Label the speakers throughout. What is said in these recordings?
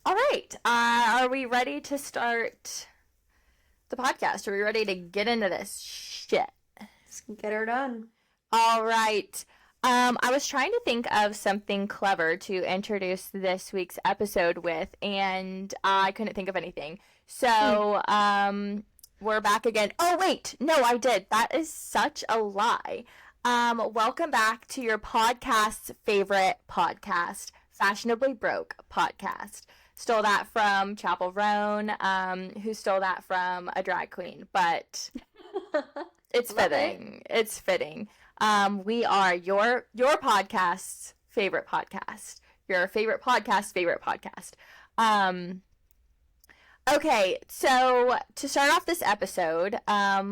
Speaker 1: All right. Are we ready to start the podcast? Are we ready to get into this shit?
Speaker 2: Let's get her done.
Speaker 1: All right. I was trying to think of something clever to introduce this week's episode with, and I couldn't think of anything. So, we're back again. Oh, wait. No, I did. That is such a lie. Welcome back to your podcast's favorite podcast, Fashionably Broke Podcast. Stole that from Chapel Roan, who stole that from a drag queen, but it's fitting. It's fitting. We are your podcast's favorite podcast. Your favorite podcast's favorite podcast. Okay, so to start off this episode,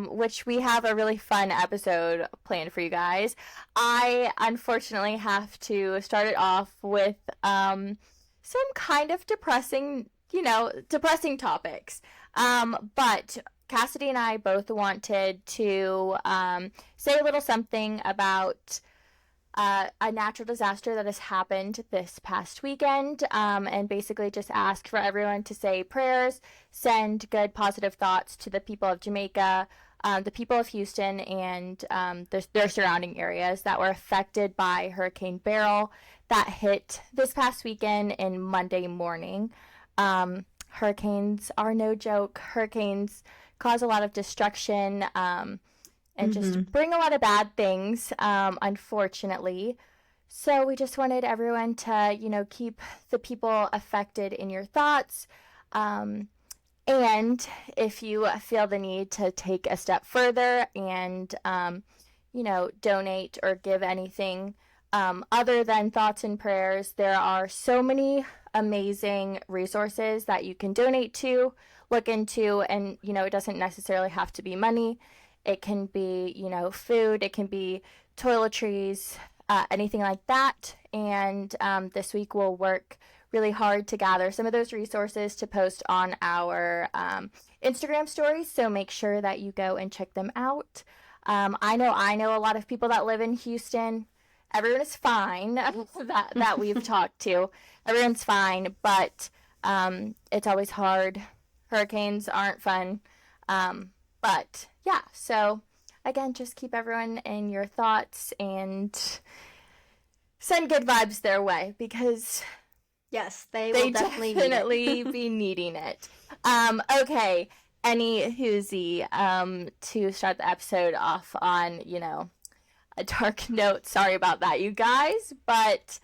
Speaker 1: which we have a really fun episode planned for you guys, I unfortunately have to start it off with some kind of depressing topics. But Cassidy and I both wanted to say a little something about a natural disaster that has happened this past weekend, and basically just ask for everyone to say prayers, send good positive thoughts to the people of Jamaica, the people of Houston, and their surrounding areas that were affected by Hurricane Beryl that hit this past weekend and Monday morning. Hurricanes are no joke. Hurricanes cause a lot of destruction, and just bring a lot of bad things, unfortunately. So we just wanted everyone to, keep the people affected in your thoughts. And if you feel the need to take a step further and, donate or give anything other than thoughts and prayers, there are so many amazing resources that you can donate to, look into, and, it doesn't necessarily have to be money. It can be, food, it can be toiletries, anything like that. And this week we'll work really hard to gather some of those resources to post on our Instagram stories. So make sure that you go and check them out. I know a lot of people that live in Houston. Everyone is fine that we've talked to. Everyone's fine, but it's always hard. Hurricanes aren't fun. But yeah, so again, just keep everyone in your thoughts and send good vibes their way because
Speaker 2: yes, they will
Speaker 1: definitely be needing it. Okay, any hoozy, to start the episode off on, a dark note. Sorry about that, you guys, but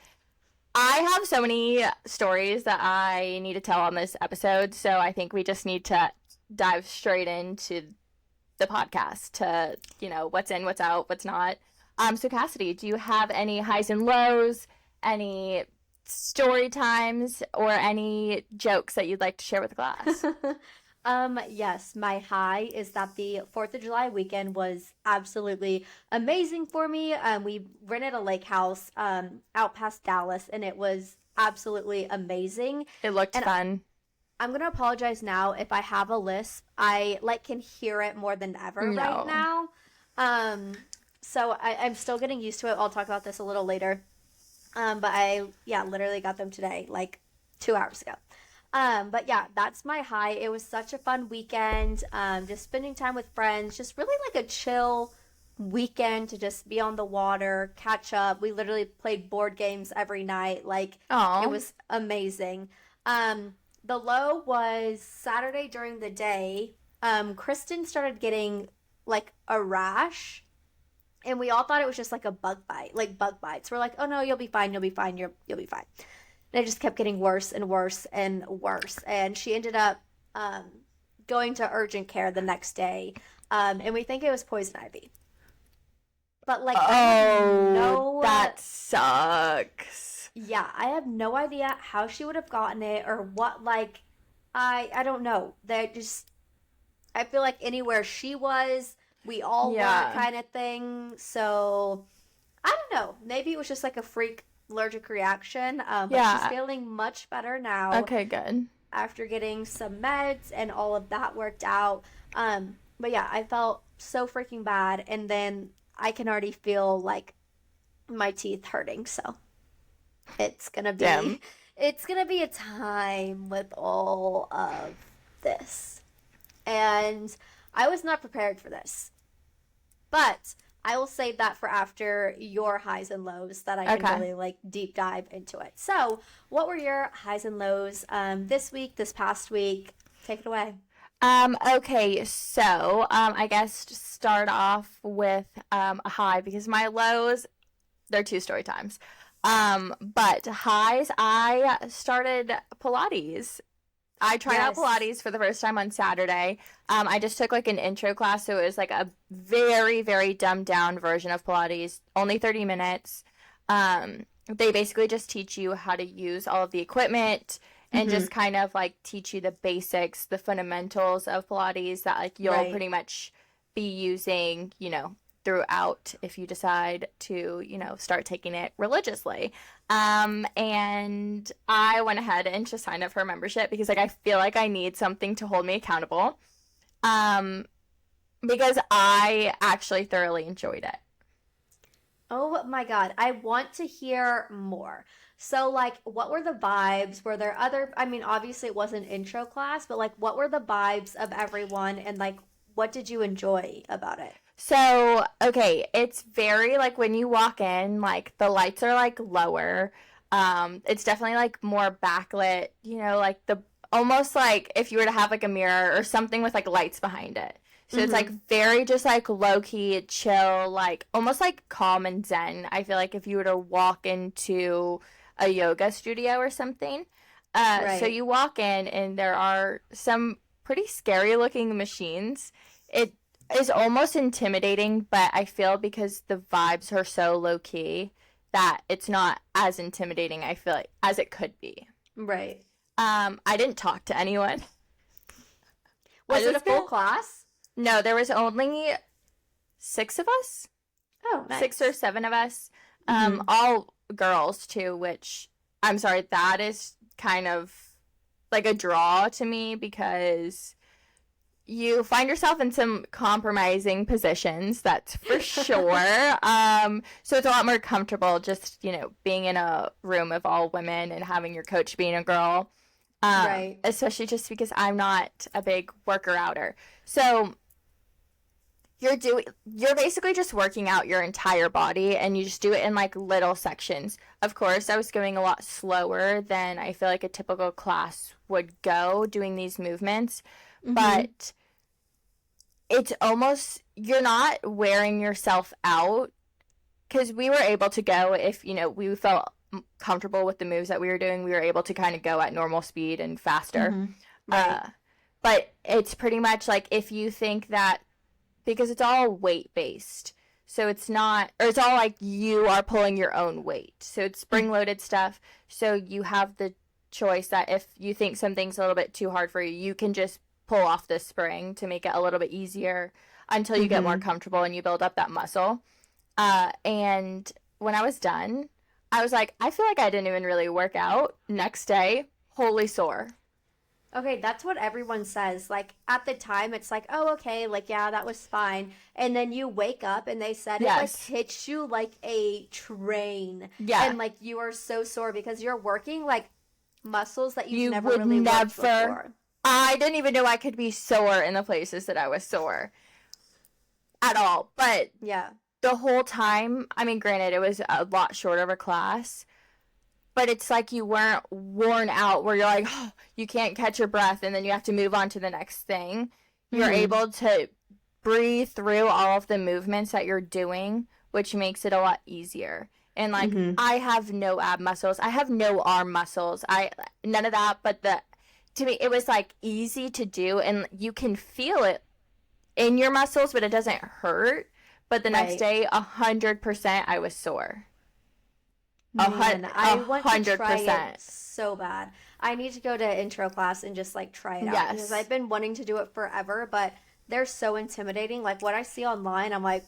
Speaker 1: I have so many stories that I need to tell on this episode, so I think we just need to dive straight into the podcast to, what's in, what's out, what's not. So Cassidy, do you have any highs and lows, any story times, or any jokes that you'd like to share with the class?
Speaker 2: Yes, my high is that the 4th of July weekend was absolutely amazing for me. We rented a lake house out past Dallas, and it was absolutely amazing.
Speaker 1: It looked fun.
Speaker 2: I'm gonna apologize now if I have a lisp. I can hear it more than ever right now. So I'm still getting used to it. I'll talk about this a little later. But I literally got them today, 2 hours ago. But yeah, that's my high. It was such a fun weekend. Just spending time with friends, just really a chill weekend to just be on the water, catch up. We literally played board games every night. It was amazing. The low was Saturday during the day. Kristen started getting a rash, and we all thought it was just a bug bites. We're like, oh no, you'll be fine, you'll be fine, you'll be fine. And it just kept getting worse and worse and worse. And she ended up going to urgent care the next day, and we think it was poison ivy. But
Speaker 1: that sucks.
Speaker 2: Yeah, I have no idea how she would have gotten it or what, I don't know. I feel like anywhere she was, we all were kind of thing. So, I don't know. Maybe it was just a freak allergic reaction. But she's feeling much better now.
Speaker 1: Okay, good.
Speaker 2: After getting some meds and all of that worked out. But yeah, I felt so freaking bad. And then I can already feel my teeth hurting. So it's gonna be It's going to be a time with all of this. And I was not prepared for this. But I will save that for after your highs and lows that I can really like deep dive into it. So, what were your highs and lows this week, this past week? Take it away.
Speaker 1: Okay, so I guess just start off with a high, because my lows, they're two story times. But highs, I started Pilates. I tried out Pilates for the first time on Saturday. I just took like an intro class, so it was like a very, very dumbed down version of Pilates, only 30 minutes. They basically just teach you how to use all of the equipment and just kind of like teach you the basics, the fundamentals of Pilates that like you'll pretty much be using, you know, throughout if you decide to, you know, start taking it religiously. And I went ahead and just signed up for a membership because like I feel like I need something to hold me accountable. Because I actually thoroughly enjoyed it.
Speaker 2: Oh my God. I want to hear more. So, like, what were the vibes? Were there other, I mean, obviously it was an intro class, but like, what were the vibes of everyone and like, what did you enjoy about it?
Speaker 1: So, okay, it's very, like, when you walk in, like, the lights are, like, lower. It's definitely, like, more backlit, you know, like, almost like if you were to have, like, a mirror or something with, like, lights behind it. So it's, like, very just, like, low-key, chill, like, almost, like, calm and zen. I feel like if you were to walk into a yoga studio or something. So you walk in, and there are some pretty scary-looking machines. It is almost intimidating, but I feel because the vibes are so low-key that it's not as intimidating, I feel like, as it could be.
Speaker 2: Right.
Speaker 1: I didn't talk to anyone.
Speaker 2: Was it a full class?
Speaker 1: No, there was only 6 of us.
Speaker 2: Oh, nice.
Speaker 1: 6 or 7 of us. All girls, too, which, I'm sorry, that is kind of like a draw to me because you find yourself in some compromising positions, that's for sure. So it's a lot more comfortable just, you know, being in a room of all women and having your coach being a girl. Especially just because I'm not a big worker-outer. So you're basically just working out your entire body, and you just do it in like little sections. Of course, I was going a lot slower than I feel like a typical class would go doing these movements, but it's almost, you're not wearing yourself out, because we were able to go, if, you know, we felt comfortable with the moves that we were doing, we were able to kind of go at normal speed and faster. But it's pretty much like if you think that, because it's all weight based, so it's not, or it's all like you are pulling your own weight, so it's spring loaded stuff, so you have the choice that if you think something's a little bit too hard for you, you can just pull off the spring to make it a little bit easier until you get more comfortable and you build up that muscle. And when I was done, I was like, I feel like I didn't even really work out. Next day, wholly sore.
Speaker 2: Okay, that's what everyone says. Like, at the time, it's like, oh, okay, like, yeah, that was fine. And then you wake up, and they said it, like, hits you like a train. Yeah. And, like, you are so sore because you're working, like, muscles that you've never really worked before.
Speaker 1: I didn't even know I could be sore in the places that I was sore. At all. But
Speaker 2: yeah,
Speaker 1: the whole time, I mean, granted, it was a lot shorter of a class, but it's like you weren't worn out where you're like, oh, you can't catch your breath and then you have to move on to the next thing. You're able to breathe through all of the movements that you're doing, which makes it a lot easier. And like, I have no ab muscles. I have no arm muscles. None of that, but to me, it was like easy to do, and you can feel it in your muscles, but it doesn't hurt. But the next day, 100%, I was sore.
Speaker 2: Man, I want to try it so bad. I need to go to intro class and just like try it out because I've been wanting to do it forever, but they're so intimidating. Like what I see online, I'm like,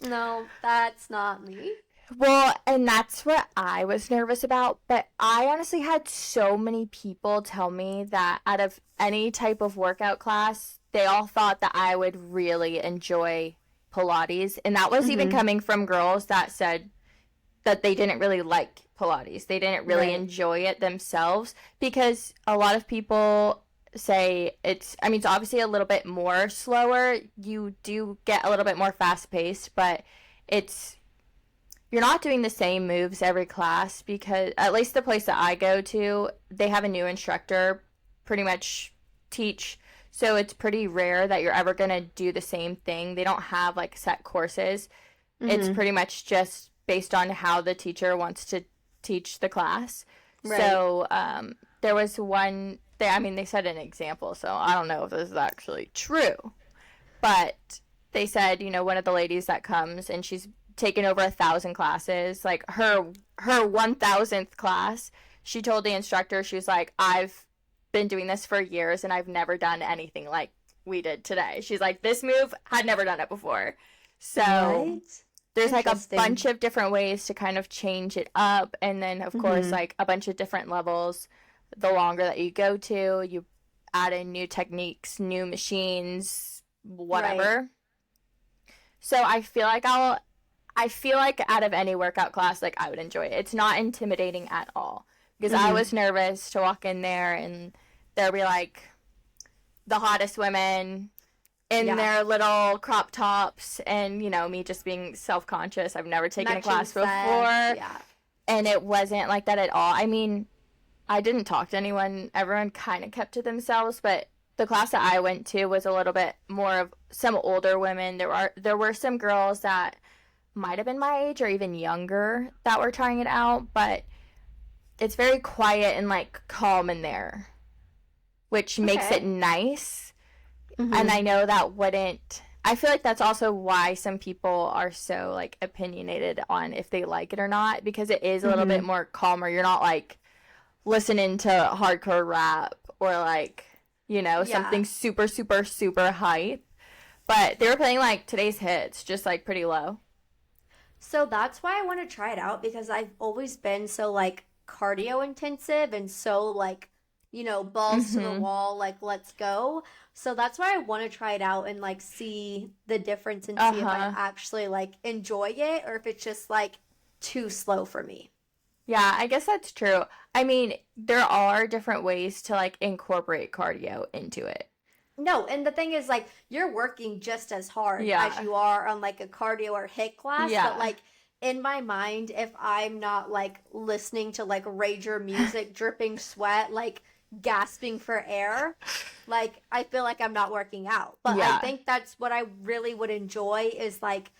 Speaker 2: no, that's not me.
Speaker 1: Well, and that's what I was nervous about, but I honestly had so many people tell me that out of any type of workout class, they all thought that I would really enjoy Pilates, and that was even coming from girls that said that they didn't really like Pilates. They didn't really enjoy it themselves, because a lot of people say it's obviously a little bit more slower. You do get a little bit more fast paced, but you're not doing the same moves every class, because at least the place that I go to, they have a new instructor pretty much teach. So it's pretty rare that you're ever going to do the same thing. They don't have like set courses. It's pretty much just based on how the teacher wants to teach the class. Right. So there was one, they said an example, so I don't know if this is actually true. But they said, one of the ladies that comes and she's taken over 1,000 classes, like her 1,000th class, she told the instructor, she was like, I've been doing this for years and I've never done anything like we did today. She's like, this move, had never done it before. So there's like a bunch of different ways to kind of change it up. And then of course, like a bunch of different levels. The longer that you go to, you add in new techniques, new machines, whatever. Right. So I feel like out of any workout class, like I would enjoy it. It's not intimidating at all, because I was nervous to walk in there and there'll be like the hottest women in their little crop tops, and me just being self-conscious. I've never taken a class before. And it wasn't like that at all. I didn't talk to anyone. Everyone kind of kept to themselves, but the class that I went to was a little bit more of some older women. There were some girls that might have been my age or even younger that were trying it out, but it's very quiet and like calm in there, which makes it nice. And I know that I feel like that's also why some people are so like opinionated on if they like it or not, because it is a little bit more calmer. You're not like listening to hardcore rap or like, something super, super, super hype. But they were playing like today's hits, just like pretty low.
Speaker 2: So that's why I want to try it out, because I've always been so like cardio intensive and so like, balls to the wall, like let's go. So that's why I want to try it out and like see the difference and see if I actually like enjoy it or if it's just like too slow for me.
Speaker 1: Yeah, I guess that's true. There are different ways to like incorporate cardio into it.
Speaker 2: No, and the thing is, like, you're working just as hard as you are on, like, a cardio or HIIT class. Yeah. But, like, in my mind, if I'm not, like, listening to, like, rager music, dripping sweat, like, gasping for air, like, I feel like I'm not working out. But I think that's what I really would enjoy is, like,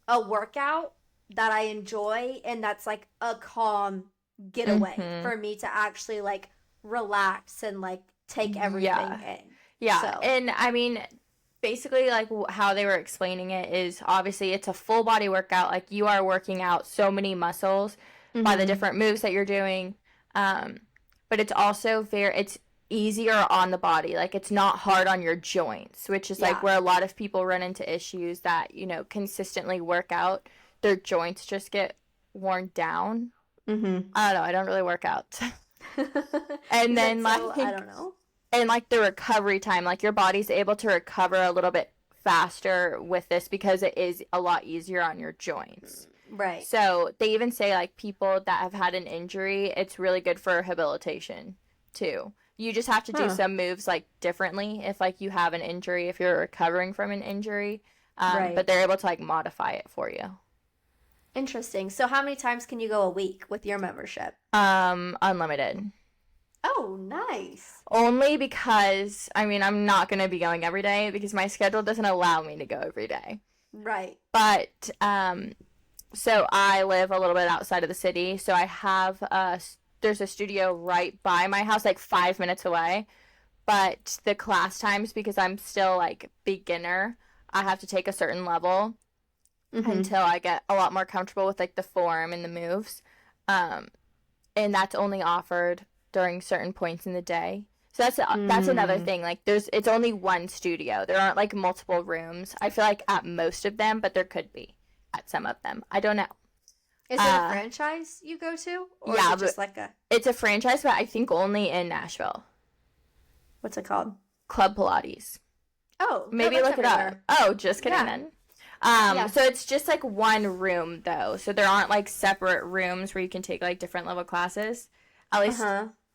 Speaker 2: a workout that I enjoy, and that's, like, a calm getaway for me to actually, like, relax and, like, take everything in.
Speaker 1: Yeah, so. And basically, like, how they were explaining it is obviously it's a full body workout. Like, you are working out so many muscles by the different moves that you're doing. But it's also it's easier on the body. Like, it's not hard on your joints, which is, like, where a lot of people run into issues that, consistently work out. Their joints just get worn down. I don't know. I don't really work out. And then, I don't know. And, like, the recovery time, like, your body's able to recover a little bit faster with this because it is a lot easier on your joints.
Speaker 2: Right.
Speaker 1: So they even say, like, people that have had an injury, it's really good for rehabilitation, too. You just have to do some moves, like, differently if, like, you have an injury, if you're recovering from an injury. But they're able to, like, modify it for you.
Speaker 2: Interesting. So how many times can you go a week with your membership?
Speaker 1: Unlimited.
Speaker 2: Oh, nice.
Speaker 1: Only because, I'm not going to be going every day because my schedule doesn't allow me to go every day.
Speaker 2: Right.
Speaker 1: But, so I live a little bit outside of the city, so I have, there's a studio right by my house, like 5 minutes away. But the class times, because I'm still, like, beginner, I have to take a certain level until I get a lot more comfortable with, like, the form and the moves. And that's only offered during certain points in the day. So that's another thing. Like, it's only one studio. There aren't, like, multiple rooms. I feel like at most of them, but there could be at some of them. I don't know.
Speaker 2: Is it a franchise you go to? Or is it just like
Speaker 1: it's a franchise, but I think only in Nashville.
Speaker 2: What's it called?
Speaker 1: Club Pilates.
Speaker 2: Oh.
Speaker 1: Maybe look it up. Oh, just kidding then. So it's just like one room though. So there aren't like separate rooms where you can take like different level classes. At least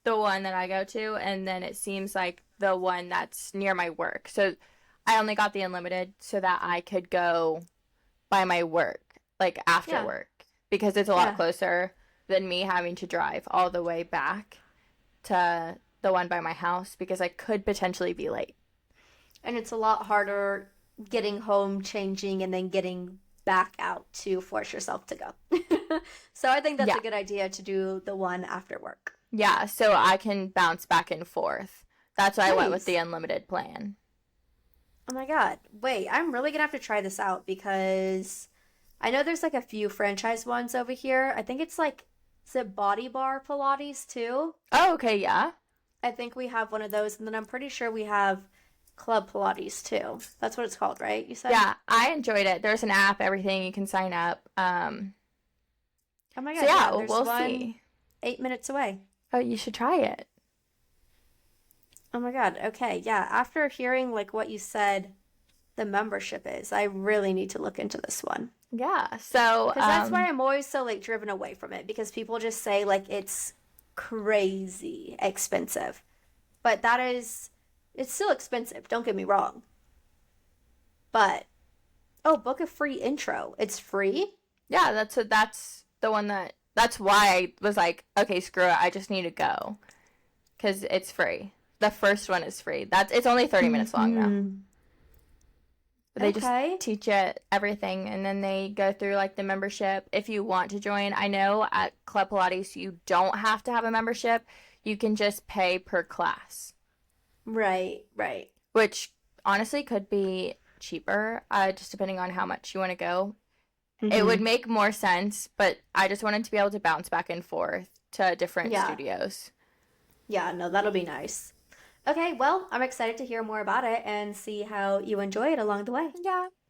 Speaker 1: the one that I go to, and then it seems like the one that's near my work. So I only got the unlimited so that I could go by my work, like after work, because it's a lot closer than me having to drive all the way back to the one by my house because I could potentially be late.
Speaker 2: And it's a lot harder getting home, changing, and then getting back out to force yourself to go. So I think that's a good idea to do the one after work.
Speaker 1: Yeah, so I can bounce back and forth. That's why I went with the unlimited plan.
Speaker 2: Oh my God. Wait, I'm really gonna have to try this out because I know there's like a few franchise ones over here. I think it's like, is it Body Bar Pilates too?
Speaker 1: Oh, okay, yeah.
Speaker 2: I think we have one of those, and then I'm pretty sure we have Club Pilates too. That's what it's called, right? You said?
Speaker 1: Yeah, I enjoyed it. There's an app, everything, you can sign up.
Speaker 2: Oh my God.
Speaker 1: So yeah,
Speaker 2: there's
Speaker 1: we'll
Speaker 2: one
Speaker 1: see.
Speaker 2: 8 minutes away.
Speaker 1: Oh, you should try it.
Speaker 2: Oh my God. Okay. Yeah. After hearing like what you said the membership is, I really need to look into this one.
Speaker 1: Yeah. So
Speaker 2: because that's why I'm always so like driven away from it, because people just say like it's crazy expensive. But it's still expensive, don't get me wrong. But book a free intro. It's free?
Speaker 1: Yeah, that's the one that's why I was like, okay, screw it. I just need to go. Cuz it's free. The first one is free. It's only 30 minutes long though. But they just teach you everything, and then they go through like the membership if you want to join. I know at Club Pilates you don't have to have a membership. You can just pay per class.
Speaker 2: Right.
Speaker 1: Which honestly could be cheaper, just depending on how much you want to go. It would make more sense, but I just wanted to be able to bounce back and forth to different studios. Yeah,
Speaker 2: no, that'll be nice. Okay, well, I'm excited to hear more about it and see how you enjoy it along the way.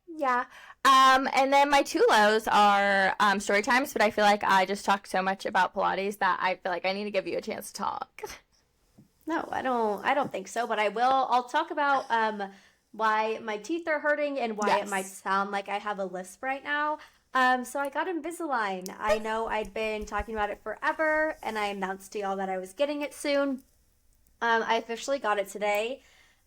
Speaker 1: Yeah. And then my two lows are story times, but I feel like I just talked so much about Pilates that I feel like I need to give you a chance to talk.
Speaker 2: No, I don't think so, but I will. I'll talk about why my teeth are hurting and why it might sound like I have a lisp right now. So I got Invisalign. I know I'd been talking about it forever, and I announced to y'all that I was getting it soon. I officially got it today.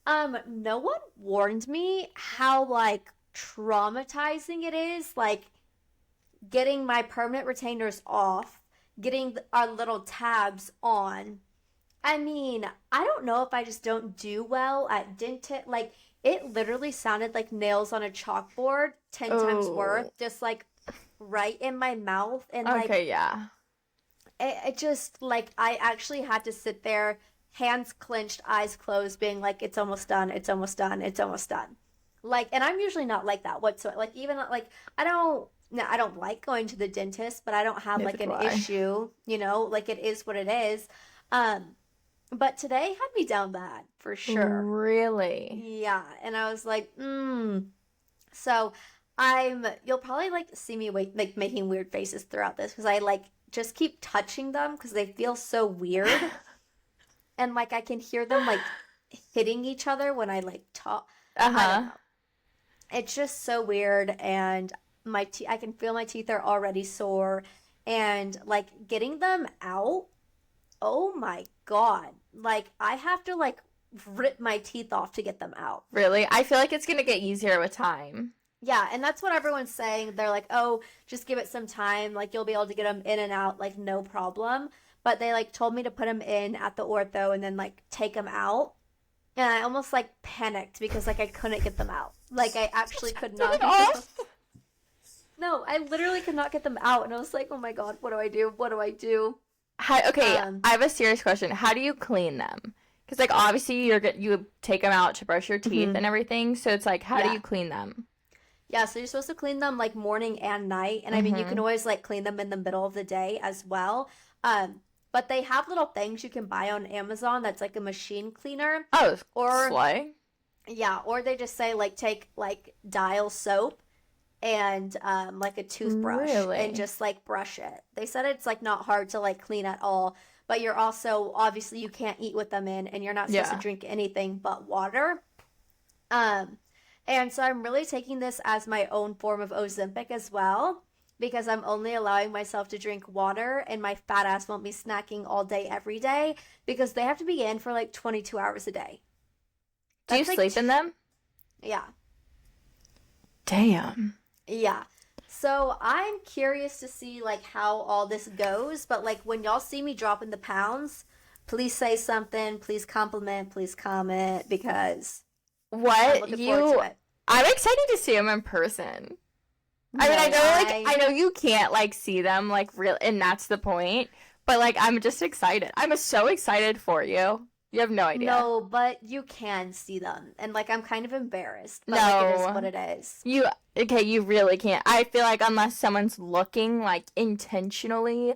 Speaker 2: No one warned me how, like, traumatizing it is, like, getting my permanent retainers off, getting our little tabs on. I mean, I don't know if I just don't do well at dentist. Like, it literally sounded like nails on a chalkboard 10 times worth, just, like, right in my mouth. And, it just, like, I actually had to sit there, hands clenched, eyes closed, being like, it's almost done, it's almost done, it's almost done. Like, and I'm usually not like that whatsoever. Like, even, like, I don't like going to the dentist, but I don't have, like, an issue, you know? Like, it is what it is. But today had me down bad, for sure.
Speaker 1: Really?
Speaker 2: Yeah, and I was like, So, you'll probably, like, see me, like, making weird faces throughout this, because I, like, just keep touching them, because they feel so weird. And, like, I can hear them, like, hitting each other when I, like, talk. I don't know. It's just so weird, and I can feel my teeth are already sore, and, like, getting them out, oh my God. Like, I have to, like, rip my teeth off to get them out.
Speaker 1: Really? I feel like it's going to get easier with time.
Speaker 2: Yeah, and that's what everyone's saying. They're like, oh, just give it some time. Like, you'll be able to get them in and out, like, no problem. But they, like, told me to put them in at the ortho and then, like, take them out. And I almost, like, panicked because, like, I couldn't get them out. Like, I actually could not get them out. No, I literally could not get them out. And I was like, oh, my God, what do I do? What do I do?
Speaker 1: I have a serious question. How do you clean them? Because, like, obviously you take them out to brush your teeth and everything. So it's like, how do you clean them?
Speaker 2: Yeah, so you're supposed to clean them, like, morning and night. And, I mean, you can always, like, clean them in the middle of the day as well. But they have little things you can buy on Amazon that's, like, a machine cleaner.
Speaker 1: Oh, slay.
Speaker 2: Yeah, or they just say, like, take, like, Dial soap and, like, a toothbrush and just, like, brush it. They said it's, like, not hard to, like, clean at all. But you're also, obviously, you can't eat with them in, and you're not supposed to drink anything but water. And so I'm really taking this as my own form of Ozempic as well, because I'm only allowing myself to drink water, and my fat ass won't be snacking all day, every day, because they have to be in for like 22 hours a day.
Speaker 1: Do you sleep in them?
Speaker 2: Yeah.
Speaker 1: Damn.
Speaker 2: Yeah. So I'm curious to see like how all this goes, but like when y'all see me dropping the pounds, please say something, please compliment, please comment, because I'm looking forward to it.
Speaker 1: I'm excited to see them in person. I mean, I know you can't like see them like real, and that's the point. But like, I'm just excited. I'm so excited for you. You have no idea.
Speaker 2: No, but you can see them, and like I'm kind of embarrassed. But
Speaker 1: no,
Speaker 2: like, it is what it is.
Speaker 1: You really can't. I feel like unless someone's looking like intentionally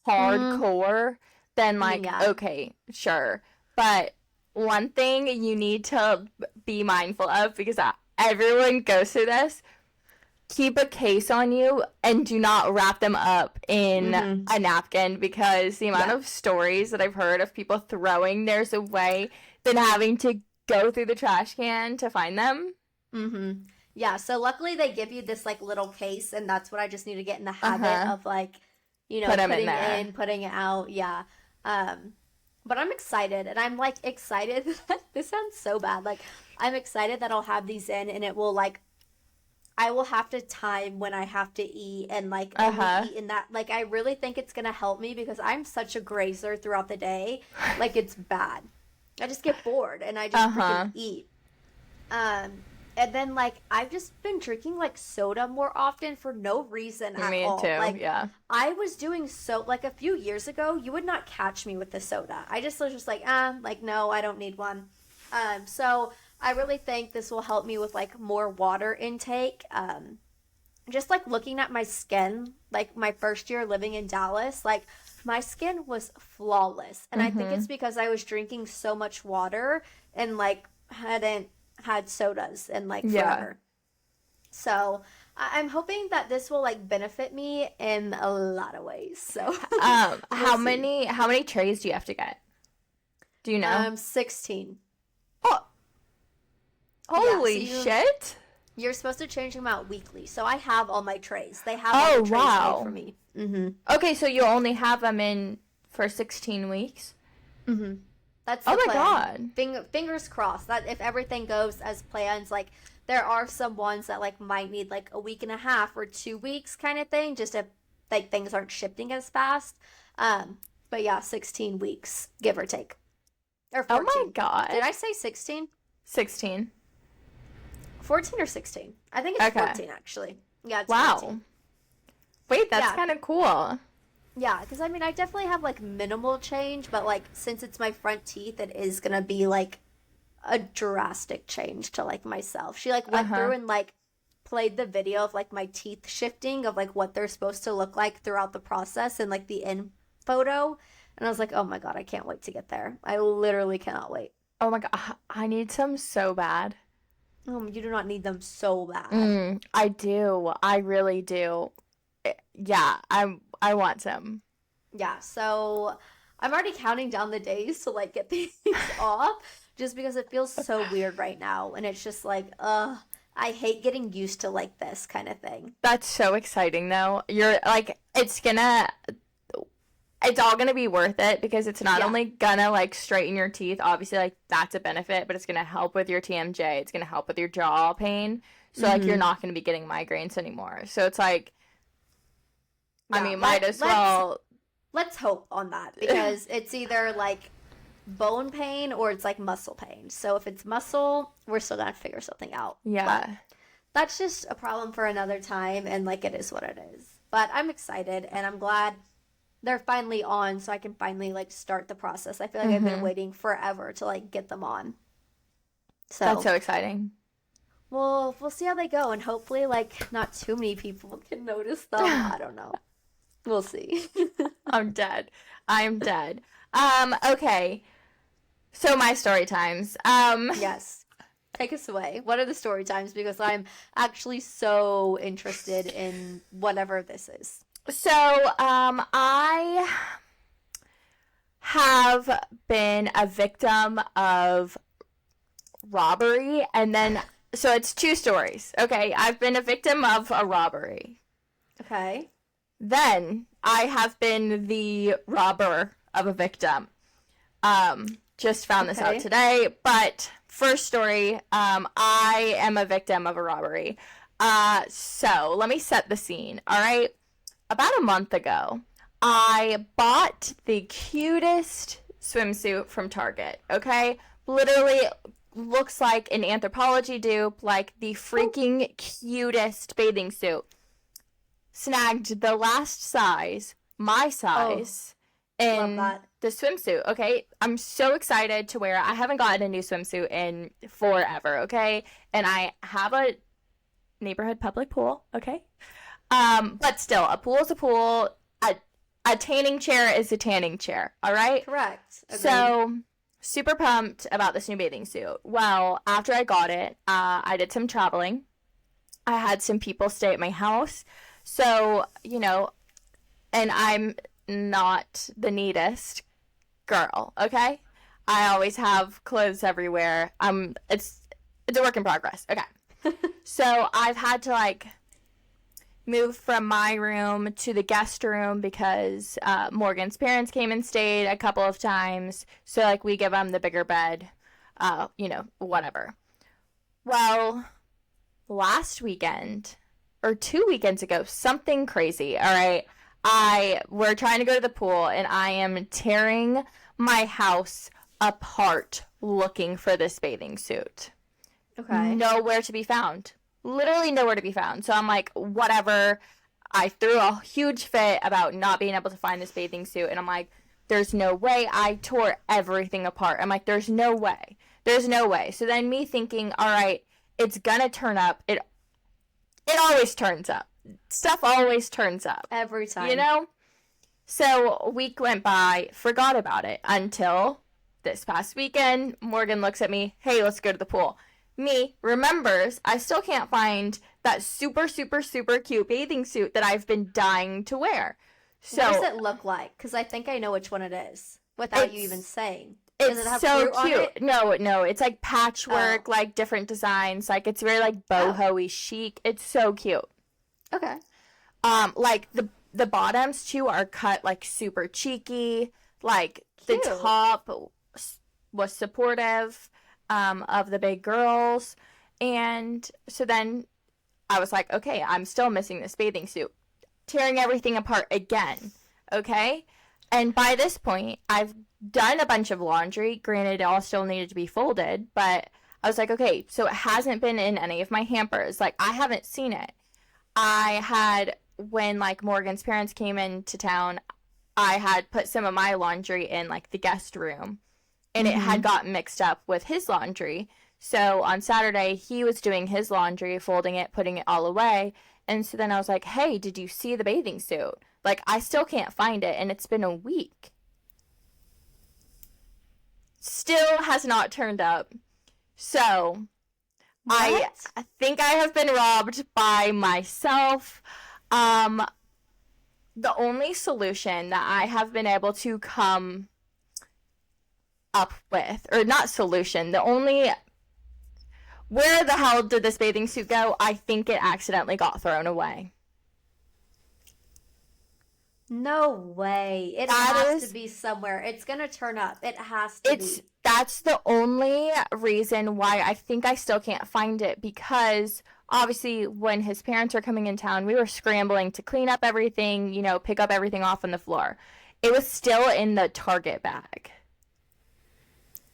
Speaker 1: hardcore, then like okay, sure. But one thing you need to be mindful of, because everyone goes through this. Keep a case on you and do not wrap them up in a napkin, because the amount of stories that I've heard of people throwing theirs away, then having to go through the trash can to find them.
Speaker 2: Yeah, so luckily they give you this like little case, and that's what I just need to get in the habit of, like, you know, putting in, putting it out. Yeah. But I'm excited, and I'm like excited. This sounds so bad. Like, I'm excited that I'll have these in, and it will like, I will have to time when I have to eat, and like eat in that. Like, I really think it's gonna help me, because I'm such a grazer throughout the day. Like, it's bad. I just get bored, and I just freaking eat. And then like I've just been drinking like soda more often for no reason at all.
Speaker 1: Me too.
Speaker 2: Like,
Speaker 1: yeah.
Speaker 2: I was doing so like a few years ago, you would not catch me with the soda. I just was just like no, I don't need one. So I really think this will help me with like more water intake. Just like looking at my skin, like my first year living in Dallas, like my skin was flawless. And I think it's because I was drinking so much water and like hadn't had sodas in like forever. So I'm hoping that this will like benefit me in a lot of ways. So
Speaker 1: how many trays do you have to get? Do you know?
Speaker 2: 16.
Speaker 1: Oh, holy shit!
Speaker 2: You're supposed to change them out weekly, so I have all my trays. They have all the trays made for me.
Speaker 1: Okay, so you only have them in for 16 weeks.
Speaker 2: That's the plan. God. Fingers crossed that if everything goes as planned, like there are some ones that like might need like a week and a half or 2 weeks kind of thing, just if like things aren't shifting as fast. But yeah, 16 weeks, give or take. Or 14.
Speaker 1: Oh my God.
Speaker 2: Did I say 16?
Speaker 1: 16.
Speaker 2: 14 or 16? I think it's 14 actually. Yeah, it's 14.
Speaker 1: Wait, that's kind of cool.
Speaker 2: Yeah, because I mean, I definitely have like minimal change, but like since it's my front teeth, it is gonna be like a drastic change to like myself. She like went through and like played the video of like my teeth shifting of like what they're supposed to look like throughout the process and like the end photo, and I was like, oh my God, I can't wait to get there. I literally cannot wait.
Speaker 1: Oh my God, I need some so bad.
Speaker 2: You do not need them so bad.
Speaker 1: I do. I really do. Yeah, I want some.
Speaker 2: Yeah, so I'm already counting down the days to like get these off, just because it feels so weird right now, and it's just like, I hate getting used to like this kind of thing.
Speaker 1: That's so exciting though. You're like, it's all gonna be worth it, because it's not only gonna like straighten your teeth, obviously like that's a benefit, but it's gonna help with your TMJ, it's gonna help with your jaw pain, so like you're not gonna be getting migraines anymore. So it's like, I mean, might as well.
Speaker 2: Let's hope on that, because it's either like bone pain or it's like muscle pain. So if it's muscle, we're still gonna figure something out.
Speaker 1: Yeah.
Speaker 2: But that's just a problem for another time, and like it is what it is. But I'm excited, and I'm glad they're finally on, so I can finally like start the process. I feel like I've been waiting forever to like get them on. So
Speaker 1: that's so exciting.
Speaker 2: Well, we'll see how they go, and hopefully like not too many people can notice them. I don't know. We'll see.
Speaker 1: I'm dead. Okay. So my story times.
Speaker 2: Yes. Take us away. What are the story times? Because I'm actually so interested in whatever this is.
Speaker 1: So, I have been a victim of robbery, and then So it's two stories. Okay, I've been a victim of a robbery.
Speaker 2: Okay.
Speaker 1: Then I have been the robber of a victim. Just found this out today. But first story, I am a victim of a robbery. So let me set the scene. All right. About a month ago, I bought the cutest swimsuit from Target. Okay. Literally looks like an Anthropologie dupe, like the freaking cutest bathing suit. Snagged the last size, my size, in the swimsuit, okay? I'm so excited to wear it. I haven't gotten a new swimsuit in forever, okay? And I have a neighborhood public pool, okay? But still, a pool is a pool. A tanning chair is a tanning chair, all right?
Speaker 2: Correct. Agreed.
Speaker 1: So, super pumped about this new bathing suit. Well, after I got it, I did some traveling. I had some people stay at my house. So, you know, and I'm not the neatest girl, okay? I always have clothes everywhere. It's a work in progress. Okay. So I've had to like move from my room to the guest room because Morgan's parents came and stayed a couple of times. So like we give them the bigger bed, you know, whatever. Well, last weekend or 2 weekends ago, something crazy. All right. We're trying to go to the pool and I am tearing my house apart looking for this bathing suit.
Speaker 2: Okay.
Speaker 1: Nowhere to be found. Literally nowhere to be found. So I'm like, whatever. I threw a huge fit about not being able to find this bathing suit. And I'm like, there's no way. I tore everything apart. I'm like, there's no way. There's no way. So then me thinking, all right, it's gonna turn up. It always turns up. Stuff always turns up.
Speaker 2: Every time.
Speaker 1: You know? So a week went by, forgot about it until this past weekend. Morgan looks at me, hey, let's go to the pool. Me remembers I still can't find that super, super, super cute bathing suit that I've been dying to wear. So,
Speaker 2: what does it look like? Because I think I know which one it is without you even saying.
Speaker 1: Does
Speaker 2: it have
Speaker 1: so
Speaker 2: fruit
Speaker 1: cute.
Speaker 2: on it?
Speaker 1: No, it's like patchwork, like different designs. Like it's very like boho-y chic. It's so cute.
Speaker 2: Okay.
Speaker 1: Like the bottoms too are cut like super cheeky. Like
Speaker 2: Cute.
Speaker 1: the top was supportive of the big girls, and so then I was like, okay, I'm still missing this bathing suit. Tearing everything apart again. Okay, and by this point, I've done a bunch of laundry. Granted, it all still needed to be folded, but I was like, okay, so it hasn't been in any of my hampers. Like I haven't seen it. I had, when like Morgan's parents came into town, I had put some of my laundry in like the guest room and it had gotten mixed up with his laundry. So on Saturday, he was doing his laundry, folding it, putting it all away. And so then I was like, hey, did you see the bathing suit? Like, I still can't find it, and it's been a week. Still has not turned up. So I think I have been robbed by myself. The only solution that I have been able to come up with, or not solution, where the hell did this bathing suit go? I think it accidentally got thrown away.
Speaker 2: No way. It has to be somewhere. It's going to turn up. It has to be.
Speaker 1: That's the only reason why I think I still can't find it, because obviously when his parents were coming in town, we were scrambling to clean up everything, you know, pick up everything off on the floor. It was still in the Target bag.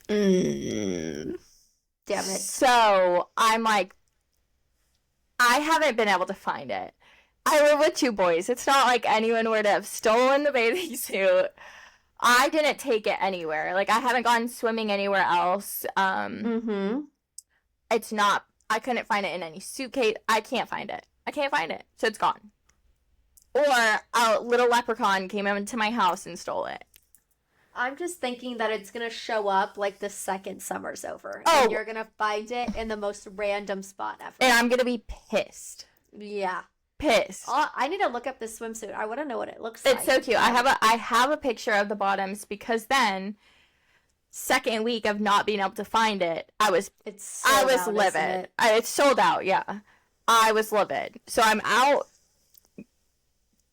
Speaker 2: Damn it.
Speaker 1: So I'm like, I haven't been able to find it. I live with two boys. It's not like anyone would have stolen the bathing suit. I didn't take it anywhere. Like, I haven't gone swimming anywhere else. It's not, I couldn't find it in any suitcase. I can't find it. So it's gone. Or a little leprechaun came into my house and stole it.
Speaker 2: I'm just thinking that it's going to show up like the second summer's over.
Speaker 1: Oh.
Speaker 2: And you're going to find it in the most random spot ever.
Speaker 1: And I'm going to be pissed.
Speaker 2: Yeah.
Speaker 1: Pissed.
Speaker 2: I need to look up this swimsuit. I want to know what it looks like.
Speaker 1: It's so cute. I have a picture of the bottoms, because then second week of not being able to find it, I was livid. It's sold out, yeah. I was livid. So I'm out,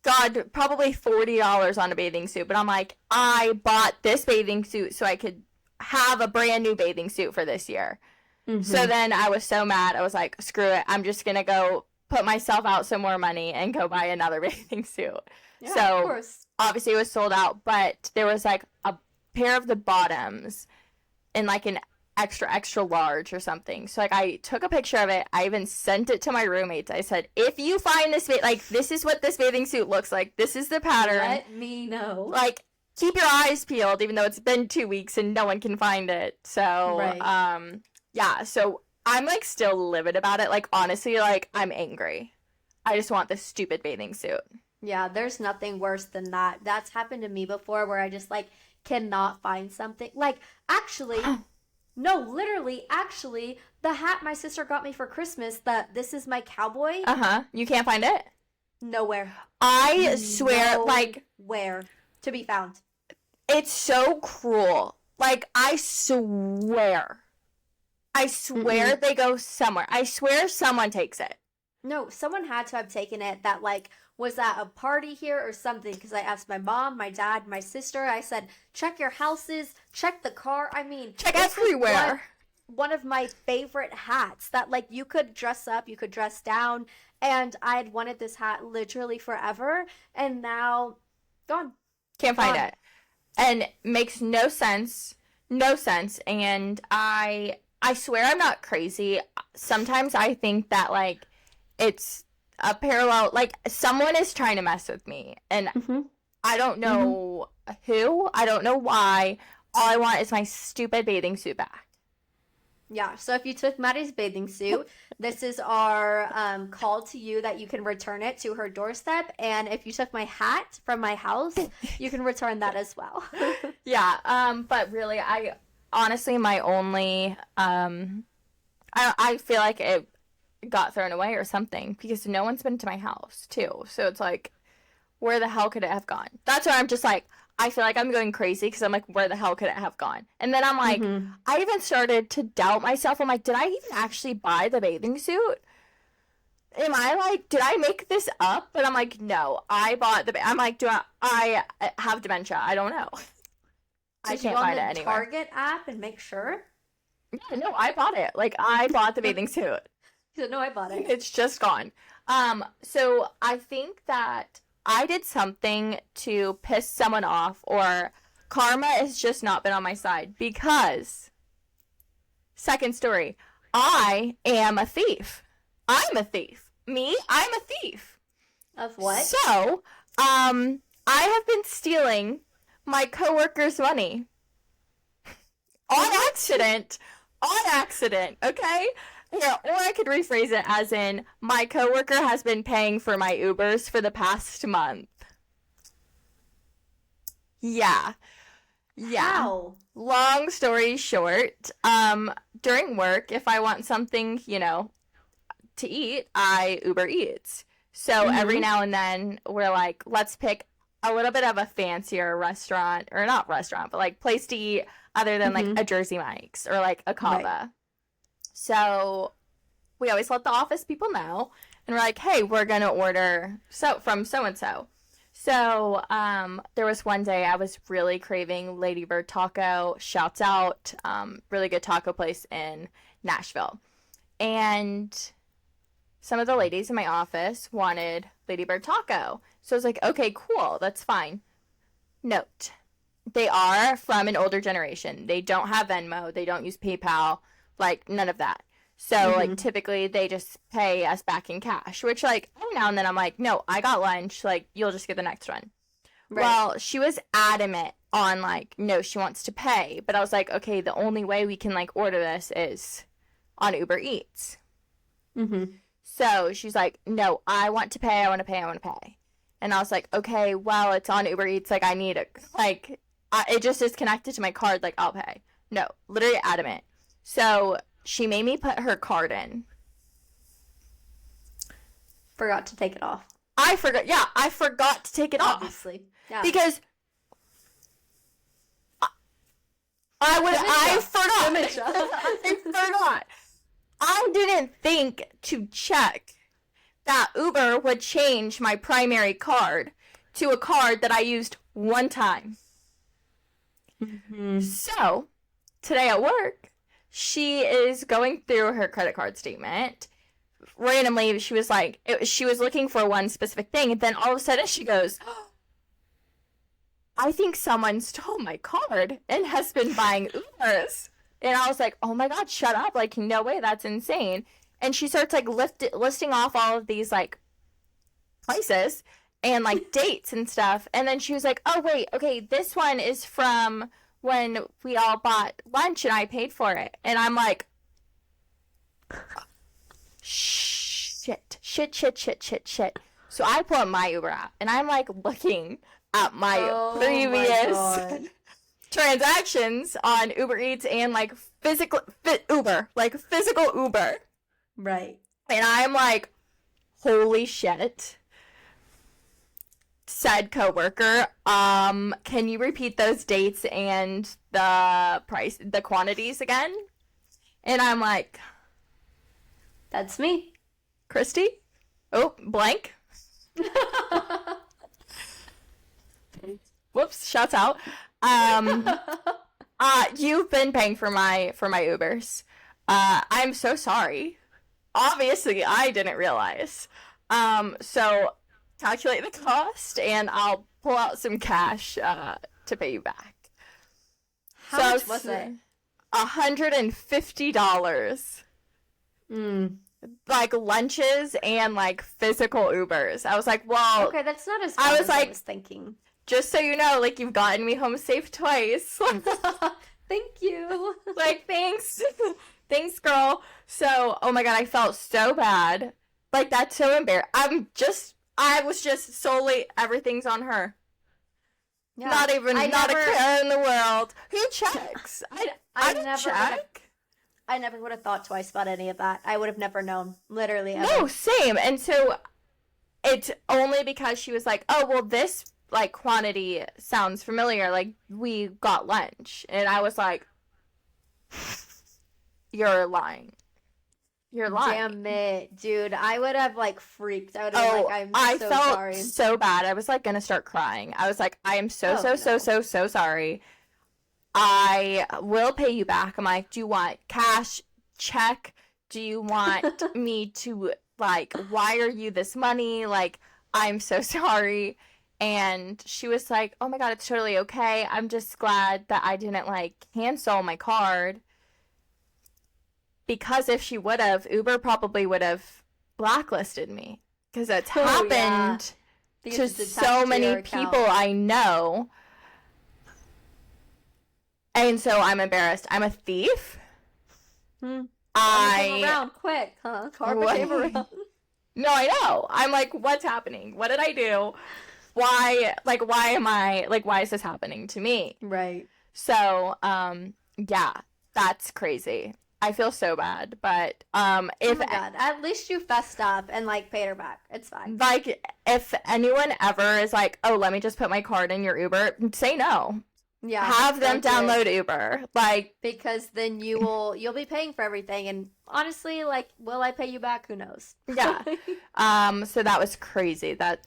Speaker 1: God, probably $40 on a bathing suit. But I'm like, I bought this bathing suit so I could have a brand new bathing suit for this year. Mm-hmm. So then I was so mad. I was like, screw it. I'm just going to go put myself out some more money and go buy another bathing suit.
Speaker 2: Yeah,
Speaker 1: so
Speaker 2: of course.
Speaker 1: Obviously it was sold out, but there was like a pair of the bottoms in like an extra large or something. So like I took a picture of it. I even sent it to my roommates. I said, if you find this, like, this is what this bathing suit looks like. This is the pattern.
Speaker 2: Let me know.
Speaker 1: Like, keep your eyes peeled, even though it's been 2 weeks and no one can find it. So, yeah. So I'm like still livid about it. Like, honestly, like, I'm angry. I just want this stupid bathing suit.
Speaker 2: Yeah, there's nothing worse than that. That's happened to me before where I just like cannot find something. Like, actually, no, literally, actually, the hat my sister got me for Christmas, that this is my cowboy.
Speaker 1: You can't find it?
Speaker 2: Nowhere.
Speaker 1: I swear, like,
Speaker 2: where to be found.
Speaker 1: It's so cruel. Like, I swear they go somewhere. I swear someone takes it.
Speaker 2: No, someone had to have taken it that, like, was at a party here or something, because I asked my mom, my dad, my sister. I said, check your houses, check the car. I mean,
Speaker 1: check everywhere.
Speaker 2: One of my favorite hats that, like, you could dress up, you could dress down, and I had wanted this hat literally forever, and now gone.
Speaker 1: Can't find it. And makes no sense, and I swear I'm not crazy. Sometimes I think that, like, it's a parallel, like, someone is trying to mess with me, and I don't know who, I don't know why. All I want is my stupid bathing suit back.
Speaker 2: Yeah, so if you took Maddie's bathing suit, this is our call to you that you can return it to her doorstep, and if you took my hat from my house, you can return that as well.
Speaker 1: Yeah, but really, I honestly, my only, I feel like it got thrown away or something, because no one's been to my house too, so it's like, where the hell could it have gone? That's why I'm just like, I feel like I'm going crazy, because I'm like, where the hell could it have gone? And then I'm like, I even started to doubt myself. I'm like, did I even actually buy the bathing suit? Am I like, did I make this up? But I'm like, no, I bought I'm like, I have dementia? I don't know. I can't find it anywhere.
Speaker 2: Did you go on the Target app and make sure?
Speaker 1: Yeah, no, I bought it. Like, I bought the bathing suit.
Speaker 2: No, I bought it.
Speaker 1: It's just gone. So I think that I did something to piss someone off, or karma has just not been on my side, because, second story, I am a thief. I'm a thief. I'm a thief.
Speaker 2: Of what?
Speaker 1: So, I have been stealing my coworker's money. On accident, okay? Yeah, or I could rephrase it as in, my coworker has been paying for my Ubers for the past month. Yeah.
Speaker 2: How?
Speaker 1: Long story short, during work, if I want something, to eat, I Uber Eats. So every now and then, we're like, let's pick a little bit of a fancier restaurant, or not restaurant, but like place to eat other than like a Jersey Mike's or like a Cava. Right. So we always let the office people know, and we're like, hey, we're going to order from so-and-so. So there was one day I was really craving Lady Bird Taco. Shouts out, really good taco place in Nashville. And some of the ladies in my office wanted Lady Bird Taco. So I was like, okay, cool, that's fine. Note, they are from an older generation. They don't have Venmo. They don't use PayPal. Like, none of that. So, like, typically, they just pay us back in cash. Which, like, every now and then I'm like, no, I got lunch. Like, you'll just get the next one. Right. Well, she was adamant on, like, no, she wants to pay. But I was like, okay, the only way we can, like, order this is on Uber Eats. So, she's like, no, I want to pay. And I was like, okay, well, it's on Uber Eats. Like, I need it. Like, it just is connected to my card. Like, I'll pay. No, literally adamant. So she made me put her card in.
Speaker 2: Forgot to take it off.
Speaker 1: I forgot to take it off.
Speaker 2: Obviously. Yeah.
Speaker 1: Because I forgot. I forgot. I didn't think to check that Uber would change my primary card to a card that I used one time. Mm-hmm. So, today at work, she is going through her credit card statement. Randomly, she was looking for one specific thing, and then all of a sudden she goes, I think someone stole my card and has been buying Ubers. And I was like, oh my God, shut up. Like, no way, that's insane. And she starts, like, listing off all of these, like, prices and, like, dates and stuff. And then she was like, oh, wait, okay, this one is from when we all bought lunch and I paid for it. And I'm like, shit. So I pull up my Uber app, and I'm, like, looking at my previous transactions on Uber Eats and, like, physical Uber.
Speaker 2: Right.
Speaker 1: And I'm like, holy shit. Said coworker, can you repeat those dates and the quantities again? And I'm like,
Speaker 2: that's me.
Speaker 1: Christy? Oh, blank. Whoops, shouts out. You've been paying for my Ubers. I'm so sorry. Obviously, I didn't realize. So calculate the cost, and I'll pull out some cash to pay you back.
Speaker 2: How much was it?
Speaker 1: $150. Like lunches and like physical Ubers. I was like, well,
Speaker 2: okay, that's not as bad as I was thinking.
Speaker 1: Just so you know, like, you've gotten me home safe twice.
Speaker 2: Thank you.
Speaker 1: Like, thanks. Thanks, girl. So, oh my God, I felt so bad. Like, that's so embarrassing. I was just solely, everything's on her. Yeah, not a care in the world. Who checks? I don't check.
Speaker 2: I never would have thought twice about any of that. I would have never known. Literally. Ever.
Speaker 1: No, same. And so, it's only because she was like, oh, well, this, like, quantity sounds familiar. Like, we got lunch. And I was like, you're lying. You're lying.
Speaker 2: Damn it, dude. I would have, like, freaked. I would have been like, I'm so sorry.
Speaker 1: I felt so bad. I was, like, gonna start crying. I was like, I am so sorry. I will pay you back. I'm like, do you want cash, check? Do you want me to, like, wire you this money? Like, I'm so sorry. And she was like, oh my God, it's totally okay. I'm just glad that I didn't, like, cancel my card. Because if she would have, Uber probably would have blacklisted me. Because that's happened to so many people I know. And so I'm embarrassed. I'm a thief.
Speaker 2: Came around quick, huh? Carpet came around.
Speaker 1: No, I know. I'm like, what's happening? What did I do? Why is this happening to me?
Speaker 2: Right.
Speaker 1: So, yeah, that's crazy. I feel so bad, but
Speaker 2: oh my God, at least you fessed up and, like, paid her back. It's fine.
Speaker 1: Like, if anyone ever is like, oh, let me just put my card in your Uber, say no.
Speaker 2: Yeah.
Speaker 1: Have them download Uber. Like,
Speaker 2: because then you'll be paying for everything, and honestly, like, will I pay you back? Who knows?
Speaker 1: Yeah. So that was crazy that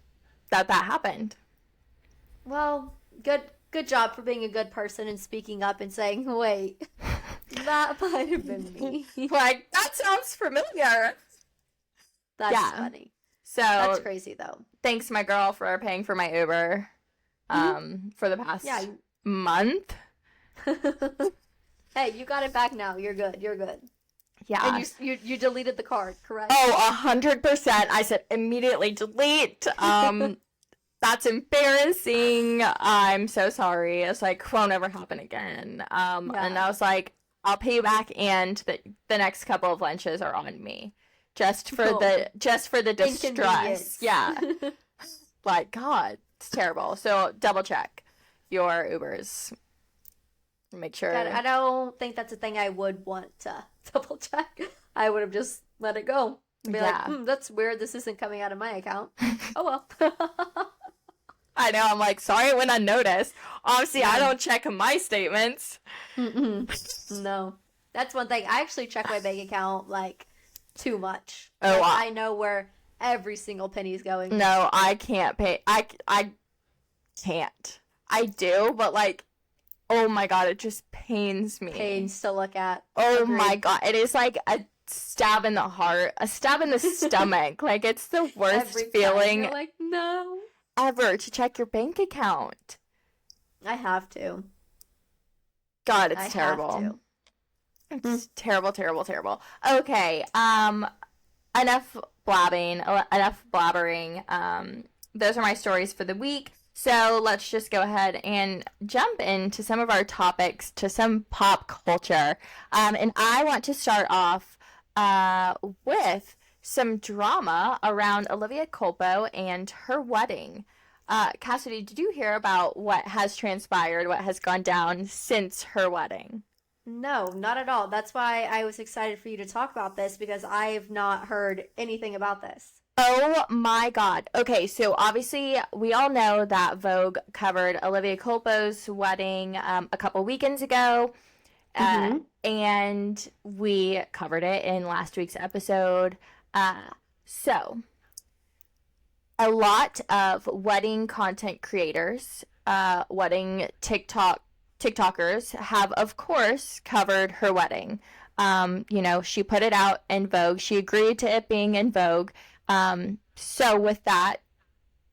Speaker 1: happened.
Speaker 2: Well, good job for being a good person and speaking up and saying, wait, that might have been me.
Speaker 1: Like, that sounds familiar.
Speaker 2: That's funny.
Speaker 1: So
Speaker 2: that's crazy, though.
Speaker 1: Thanks, my girl, for paying for my Uber for the past month.
Speaker 2: Hey, you got it back now. You're good.
Speaker 1: Yeah.
Speaker 2: And you deleted the card, correct?
Speaker 1: Oh, 100%. I said immediately delete. That's embarrassing. I'm so sorry. It's like, won't ever happen again. And I was like, I'll pay you back, and the next couple of lunches are on me. Just for the distress. Yeah. Like, God, it's terrible. So double check your Ubers. Make sure.
Speaker 2: God, I don't think that's a thing I would want to double check. I would have just let it go. Be like, that's weird. This isn't coming out of my account. Oh, well.
Speaker 1: I know. I'm like, sorry it went unnoticed. Obviously, I don't check my statements.
Speaker 2: No. That's one thing. I actually check my bank account, like, too much.
Speaker 1: Oh,
Speaker 2: like, I know where every single penny is going.
Speaker 1: No, I can't pay. I can't. I do, but, like, oh my God, it just pains me.
Speaker 2: Pains to look at.
Speaker 1: Oh
Speaker 2: Agreed.
Speaker 1: my God. It is like a stab in the heart, a stab in the stomach. Like, it's the worst feeling
Speaker 2: You're like, no.
Speaker 1: ever to check your bank account.
Speaker 2: I have to.
Speaker 1: God, it's terrible. It's terrible, terrible, terrible. Okay, enough blabbing, enough blabbering. Those are my stories for the week. So let's just go ahead and jump into some of our topics, to some pop culture. And I want to start off with some drama around Olivia Culpo and her wedding. Cassidy, did you hear about what has transpired, what has gone down since her wedding?
Speaker 2: No, not at all. That's why I was excited for you to talk about this, because I've not heard anything about this.
Speaker 1: Oh my God. Okay, so obviously we all know that Vogue covered Olivia Culpo's wedding a couple weekends ago. And we covered it in last week's episode. So a lot of wedding content creators, wedding TikTokers have, of course, covered her wedding. She put it out in Vogue. She agreed to it being in Vogue. So with that,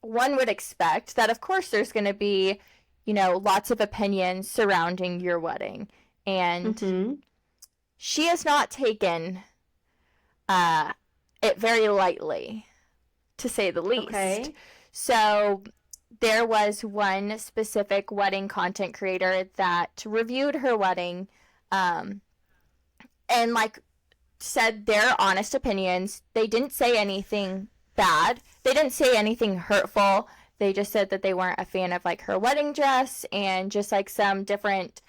Speaker 1: one would expect that, of course, there's going to be, lots of opinions surrounding your wedding. And she has not taken it very lightly, to say the least.
Speaker 2: Okay.
Speaker 1: So there was one specific wedding content creator that reviewed her wedding and, said their honest opinions. They didn't say anything bad. They didn't say anything hurtful. They just said that they weren't a fan of, her wedding dress and just, some different,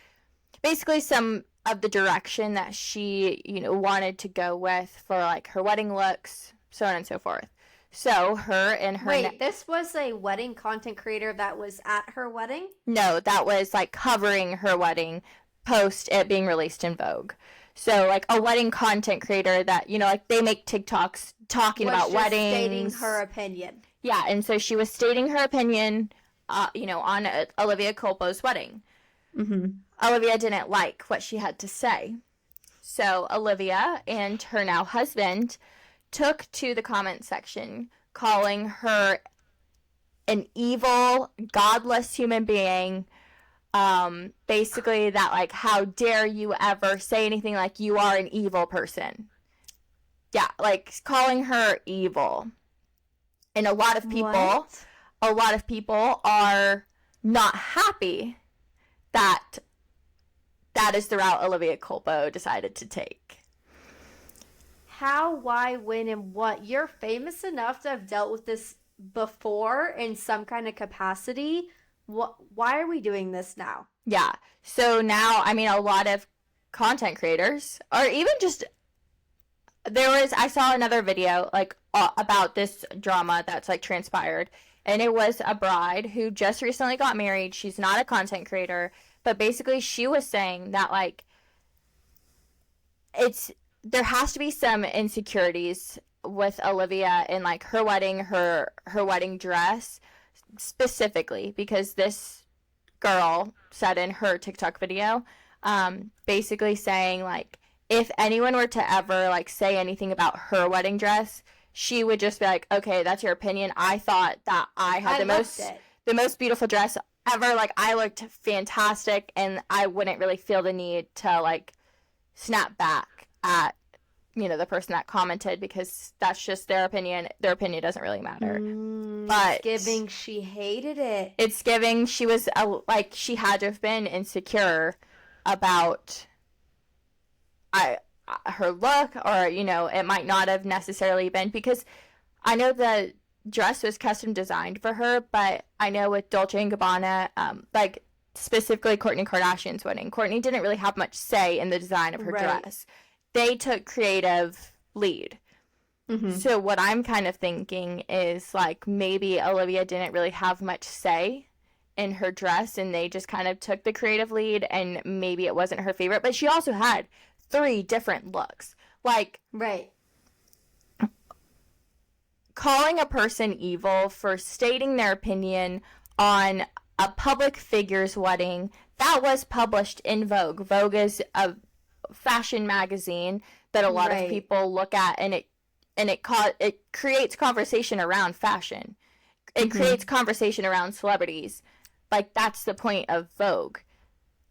Speaker 1: basically some of the direction that she, wanted to go with for, her wedding looks, so on and so forth. So her and her...
Speaker 2: Wait, this was a wedding content creator that was at her wedding?
Speaker 1: No, that was, covering her wedding post it being released in Vogue. So, a wedding content creator that, they make TikToks talking about weddings.
Speaker 2: Stating her opinion.
Speaker 1: Yeah, and so she was stating her opinion, on Olivia Culpo's wedding. Olivia didn't like what she had to say. So, Olivia and her now husband took to the comment section, calling her an evil, godless human being. Basically that, how dare you ever say anything like you are an evil person. Yeah, calling her evil. And a lot of people are not happy that is the route Olivia Culpo decided to take.
Speaker 2: How, why, when, and what? You're famous enough to have dealt with this before in some kind of capacity. Why are we doing this now?
Speaker 1: Yeah. So now, a lot of content creators, or even just, I saw another video, about this drama that's, transpired, and it was a bride who just recently got married. She's not a content creator, but basically she was saying that, there has to be some insecurities with Olivia in, her wedding, her wedding dress, specifically because this girl said in her TikTok video, basically saying, if anyone were to ever, say anything about her wedding dress, she would just be like, okay, that's your opinion. I thought that I had the most beautiful dress ever. I looked fantastic, and I wouldn't really feel the need to, snap back at, the person that commented, because that's just their opinion. Their opinion doesn't really matter. But
Speaker 2: it's giving she hated it.
Speaker 1: It's giving she was, she had to have been insecure about her look, or, it might not have necessarily been, because I know the dress was custom designed for her, but I know with Dolce & Gabbana, specifically Kourtney Kardashian's wedding, Kourtney didn't really have much say in the design of her dress. They took creative lead. So what I'm kind of thinking is, like, maybe Olivia didn't really have much say in her dress, and they just kind of took the creative lead, and maybe it wasn't her favorite. But she also had 3 different looks. Like,
Speaker 2: right.
Speaker 1: Calling a person evil for stating their opinion on a public figure's wedding that was published in Vogue. Vogue is a fashion magazine that a lot of people look at, and it creates conversation around fashion. It creates conversation around celebrities. Like, that's the point of Vogue.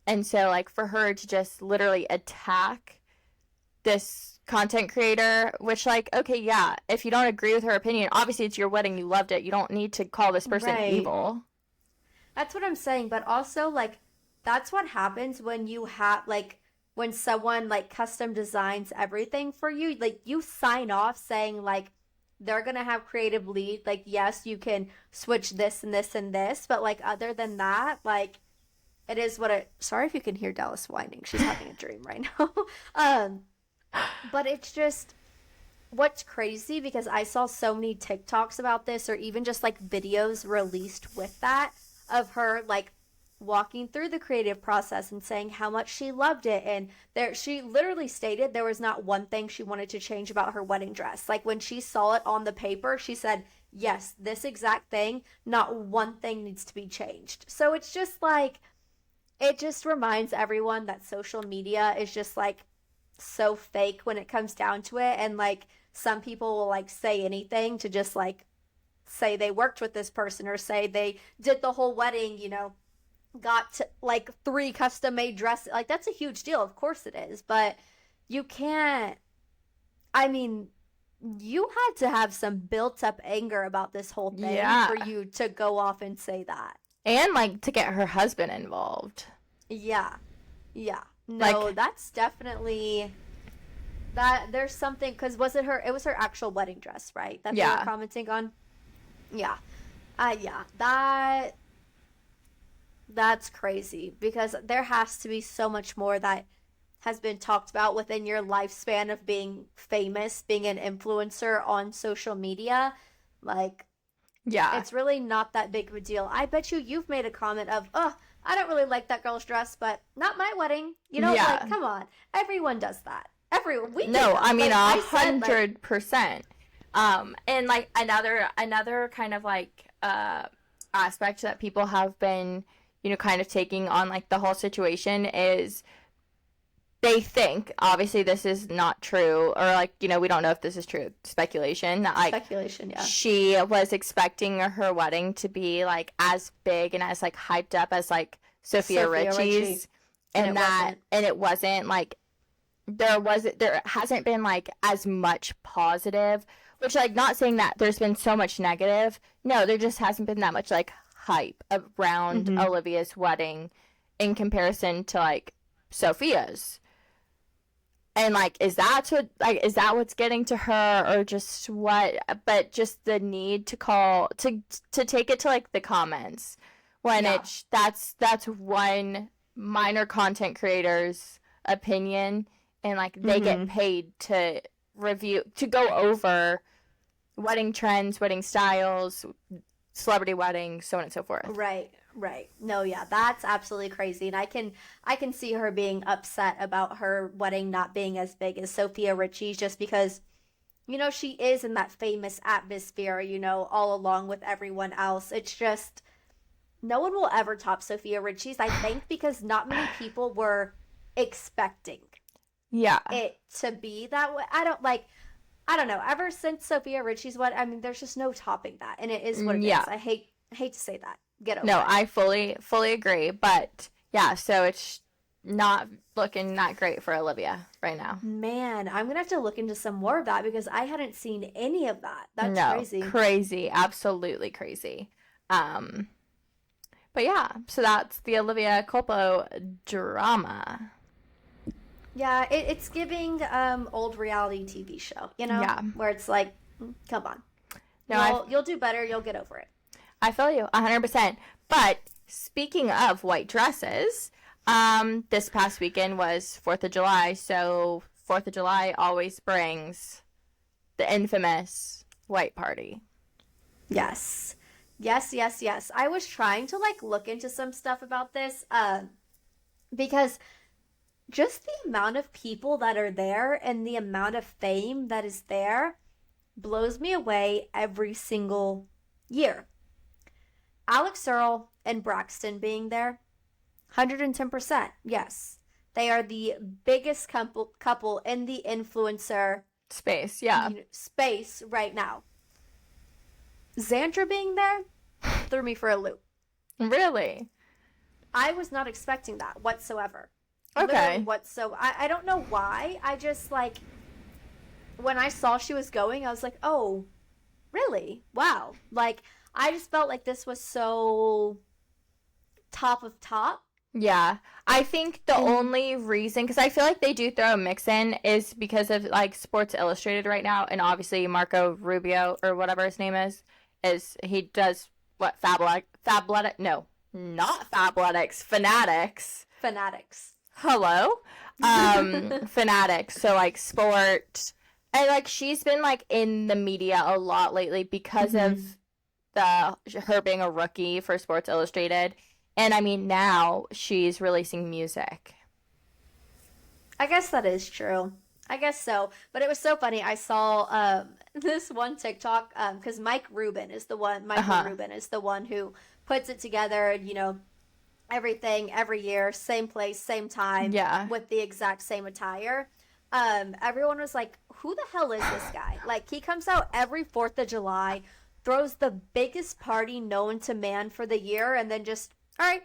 Speaker 1: And so, like, for her to just literally attack this content creator, which, like, okay, yeah, if you don't agree with her opinion, obviously it's your wedding, you loved it, you don't need to call this person evil.
Speaker 2: That's what I'm saying, but also, like, that's what happens when you have, like, when someone, like, custom designs everything for you. Like, you sign off saying, like, they're gonna have creative lead. Like, yes, you can switch this and this and this, but, like, other than that, like, it is what it... Sorry if you can hear Dallas whining. She's having a dream right now. But it's just... What's crazy, because I saw so many TikToks about this, or even just, like, videos released with that, of her, like, walking through the creative process and saying how much she loved it. And she literally stated there was not one thing she wanted to change about her wedding dress. Like, when she saw it on the paper, she said, yes, this exact thing, not one thing needs to be changed. So it's just like, it just reminds everyone that social media is just, like, so fake when it comes down to it. And, like, some people will, like, say anything to just, like, say they worked with this person, or say they did the whole wedding, you know, got to, like, 3 custom made dresses. Like, that's a huge deal. Of course it is. But you can't, I mean, you had to have some built up anger about this whole thing for you to go off and say that. And,
Speaker 1: like, to get her husband involved.
Speaker 2: Yeah. No, like, that's definitely... That there's something, because it was her actual wedding dress, right? That they were commenting on? Yeah. That's crazy, because there has to be so much more that has been talked about within your lifespan of being famous, being an influencer on social media. Like, it's really not that big of a deal. I bet you've made a comment of, oh, I don't really like that girl's dress, but not my wedding. You know, like, come on. Everyone does that. Everyone.
Speaker 1: I mean, 100%. And, like, another kind of, like, aspect that people have been, you know, kind of taking on, like, the whole situation is they think, obviously this is not true, or, like, you know, we don't know if this is true, speculation, that, like, she was expecting her wedding to be, like, as big and as, like, hyped up as, like, Sophia Richie's, and it wasn't, like, there hasn't been, like, as much positive, which, like, not saying that there's been so much negative. No, there just hasn't been that much, like, hype around Olivia's wedding in comparison to, like, Sophia's. And, like, is that what's getting to her, or just what? But just the need to take it to, like, the comments when that's one minor content creator's opinion, and, like, they get paid to go over wedding trends, wedding styles, celebrity weddings, so on and so forth.
Speaker 2: Right. No, yeah, that's absolutely crazy. And I can see her being upset about her wedding not being as big as Sophia Richie's, just because, you know, she is in that famous atmosphere, you know, all along with everyone else. It's just, no one will ever top Sophia Richie's, I think, because not many people were expecting it to be that way. I don't know. Ever since Sophia Richie's wedding, I mean, there's just no topping that, and it is what it is. I hate to say that. Get over it.
Speaker 1: No, I fully agree, but yeah, so it's not looking that great for Olivia right now.
Speaker 2: Man, I'm gonna have to look into some more of that, because I hadn't seen any of that. That's
Speaker 1: crazy, absolutely crazy. But yeah, so that's the Olivia Culpo drama.
Speaker 2: Yeah, it's giving old reality TV show, you know? Yeah. Where it's like, come on. No, you'll do better. You'll get over it.
Speaker 1: I feel you, 100%. But speaking of white dresses, this past weekend was 4th of July, so 4th of July always brings the infamous white party.
Speaker 2: Yes. Yes. I was trying to like look into some stuff about this because just the amount of people that are there and the amount of fame that is there blows me away every single year. Alex Earle and Braxton being there, 110%. Yes. They are the biggest couple in the influencer
Speaker 1: space, yeah.
Speaker 2: Space right now. Xandra being there threw me for a loop.
Speaker 1: Really?
Speaker 2: I was not expecting that whatsoever.
Speaker 1: Okay.
Speaker 2: I don't know why. I just like, when I saw she was going, I was like, oh, really? Wow. Like, I just felt like this was so top of top.
Speaker 1: Yeah. I think the only reason, because I feel like they do throw a mix in, is because of like Sports Illustrated right now, and obviously Marco Rubio, or whatever his name is he does what, Fabletics? No, not Fabletics, Fanatics. Hello? Fanatics. So like sport, and like she's been like in the media a lot lately because of her being a rookie for Sports Illustrated. And I mean, now she's releasing music.
Speaker 2: I guess that is true. I guess so. But it was so funny. I saw this one TikTok because Michael Rubin is the one who puts it together, you know, everything every year, same place, same time, with the exact same attire. Everyone was like, who the hell is this guy? Like, he comes out every 4th of July, throws the biggest party known to man for the year, and then just, all right,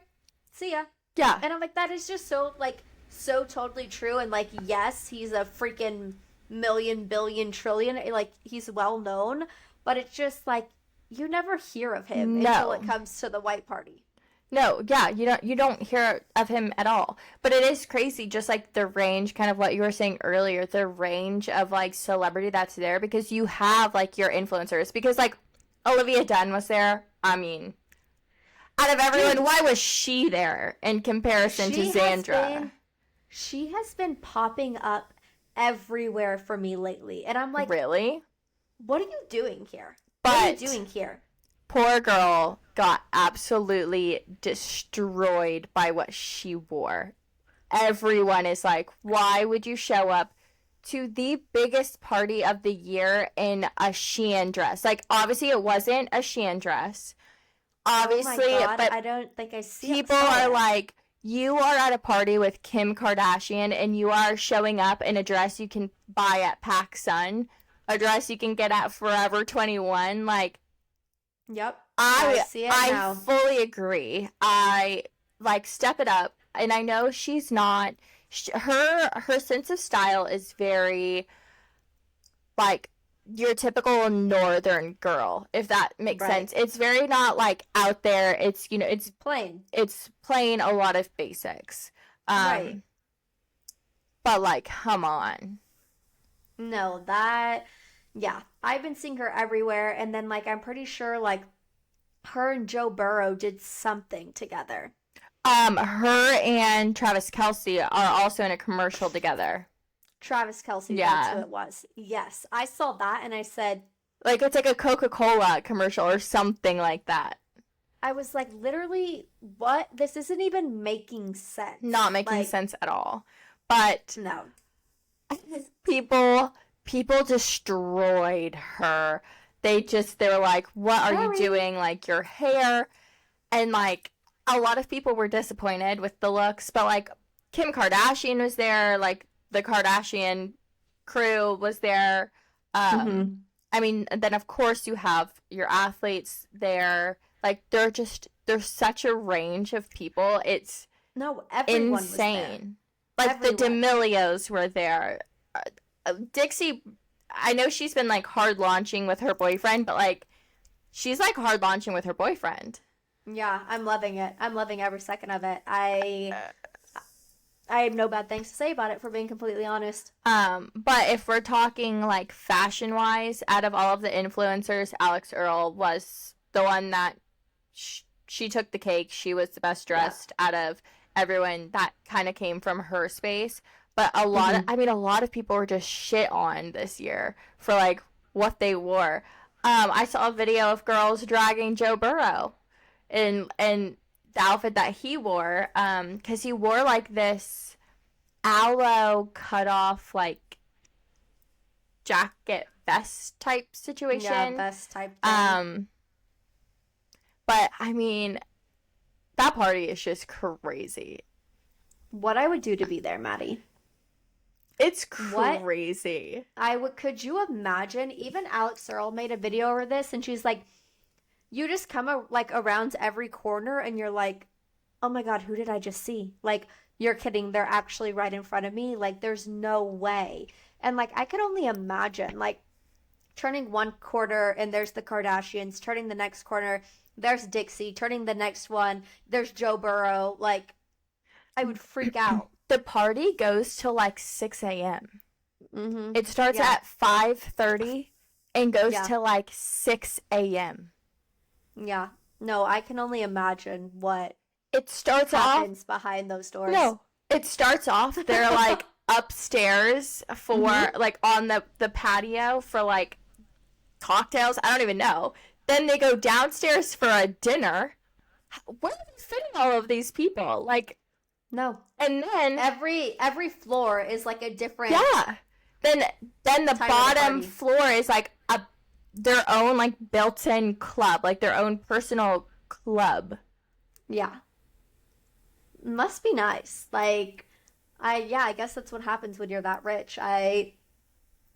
Speaker 2: see ya.
Speaker 1: Yeah.
Speaker 2: And I'm like, that is just so, like, so totally true. And, like, yes, he's a freaking million, billion, trillion. Like, he's well known. But it's just, like, you never hear of him until it comes to the white party.
Speaker 1: No, yeah, you don't hear of him at all. But it is crazy, just like the range, kind of what you were saying earlier, the range of, like, celebrity that's there. Because you have, like, your influencers. Because, like, Olivia Dunn was there. I mean, out of everyone, why was she there in comparison to Xandra?
Speaker 2: She has been popping up everywhere for me lately. And I'm like,
Speaker 1: really?
Speaker 2: What are you doing here? What are you doing here?
Speaker 1: Poor girl got absolutely destroyed by what she wore. Everyone is like, why would you show up to the biggest party of the year in a Shein dress? Like, obviously it wasn't a Shein dress. Obviously,
Speaker 2: oh my God,
Speaker 1: but
Speaker 2: I don't think I see
Speaker 1: people are like, you are at a party with Kim Kardashian and you are showing up in a dress you can buy at PacSun, a dress you can get at Forever 21. Like,
Speaker 2: yep,
Speaker 1: I
Speaker 2: see it now.
Speaker 1: I fully agree. I like step it up, and I know she's not. Her sense of style is very like your typical northern girl, if that makes sense. It's very not like out there. It's, you know, it's
Speaker 2: plain.
Speaker 1: It's plain, a lot of basics. Right. But like, come on.
Speaker 2: No, yeah, I've been seeing her everywhere, and then like I'm pretty sure like her and Joe Burrow did something together.
Speaker 1: Her and Travis Kelce are also in a commercial together.
Speaker 2: Travis Kelce, that's who it was. Yes, I saw that and I said,
Speaker 1: like, it's like a Coca-Cola commercial or something like that.
Speaker 2: I was like, literally, what? This isn't even making sense.
Speaker 1: Not making sense at all. But
Speaker 2: no,
Speaker 1: people destroyed her. They were like, what are you doing? Like, your hair. And like, a lot of people were disappointed with the looks, but like, Kim Kardashian was there, like, the Kardashian crew was there. I mean, then of course you have your athletes there. Like, there's such a range of people. It's
Speaker 2: everyone
Speaker 1: insane.
Speaker 2: Was there.
Speaker 1: Like, the D'Amelios were there. Dixie, I know she's been like hard launching with her boyfriend, but like, she's like hard launching with her boyfriend.
Speaker 2: Yeah, I'm loving it. I'm loving every second of it. I have no bad things to say about it, for being completely honest.
Speaker 1: But if we're talking like fashion-wise, out of all of the influencers, Alex Earle was the one that she took the cake. She was the best dressed out of everyone that kind of came from her space. But a lot of people were just shit on this year for like what they wore. I saw a video of girls dragging Joe Burrow in the outfit that he wore, because he wore like this aloe cut off like jacket vest type situation.
Speaker 2: Yeah, vest type thing.
Speaker 1: But I mean, that party is just crazy.
Speaker 2: What I would do to be there, Maddie.
Speaker 1: It's crazy.
Speaker 2: Could you imagine? Even Alex Earle made a video over this, and she's like, you just come around every corner, and you're like, oh my God, who did I just see? Like, you're kidding. They're actually right in front of me. Like, there's no way. And like, I could only imagine, like, turning one corner and there's the Kardashians, turning the next corner, there's Dixie, turning the next one, there's Joe Burrow. Like, I would freak out.
Speaker 1: The party goes till like 6 a.m.
Speaker 2: Mm-hmm.
Speaker 1: It starts at 5:30 and goes till like 6 a.m.
Speaker 2: Yeah. No, I can only imagine what
Speaker 1: it
Speaker 2: happens behind those doors.
Speaker 1: No, it starts off, they're like upstairs for like on the patio for like cocktails. I don't even know. Then they go downstairs for a dinner. Where are they fitting all of these people? Like,
Speaker 2: no.
Speaker 1: And then
Speaker 2: every floor is like a different.
Speaker 1: Yeah. Then the bottom floor is like their own like built-in club, like their own personal club.
Speaker 2: Yeah. Must be nice. Like, I guess that's what happens when you're that rich.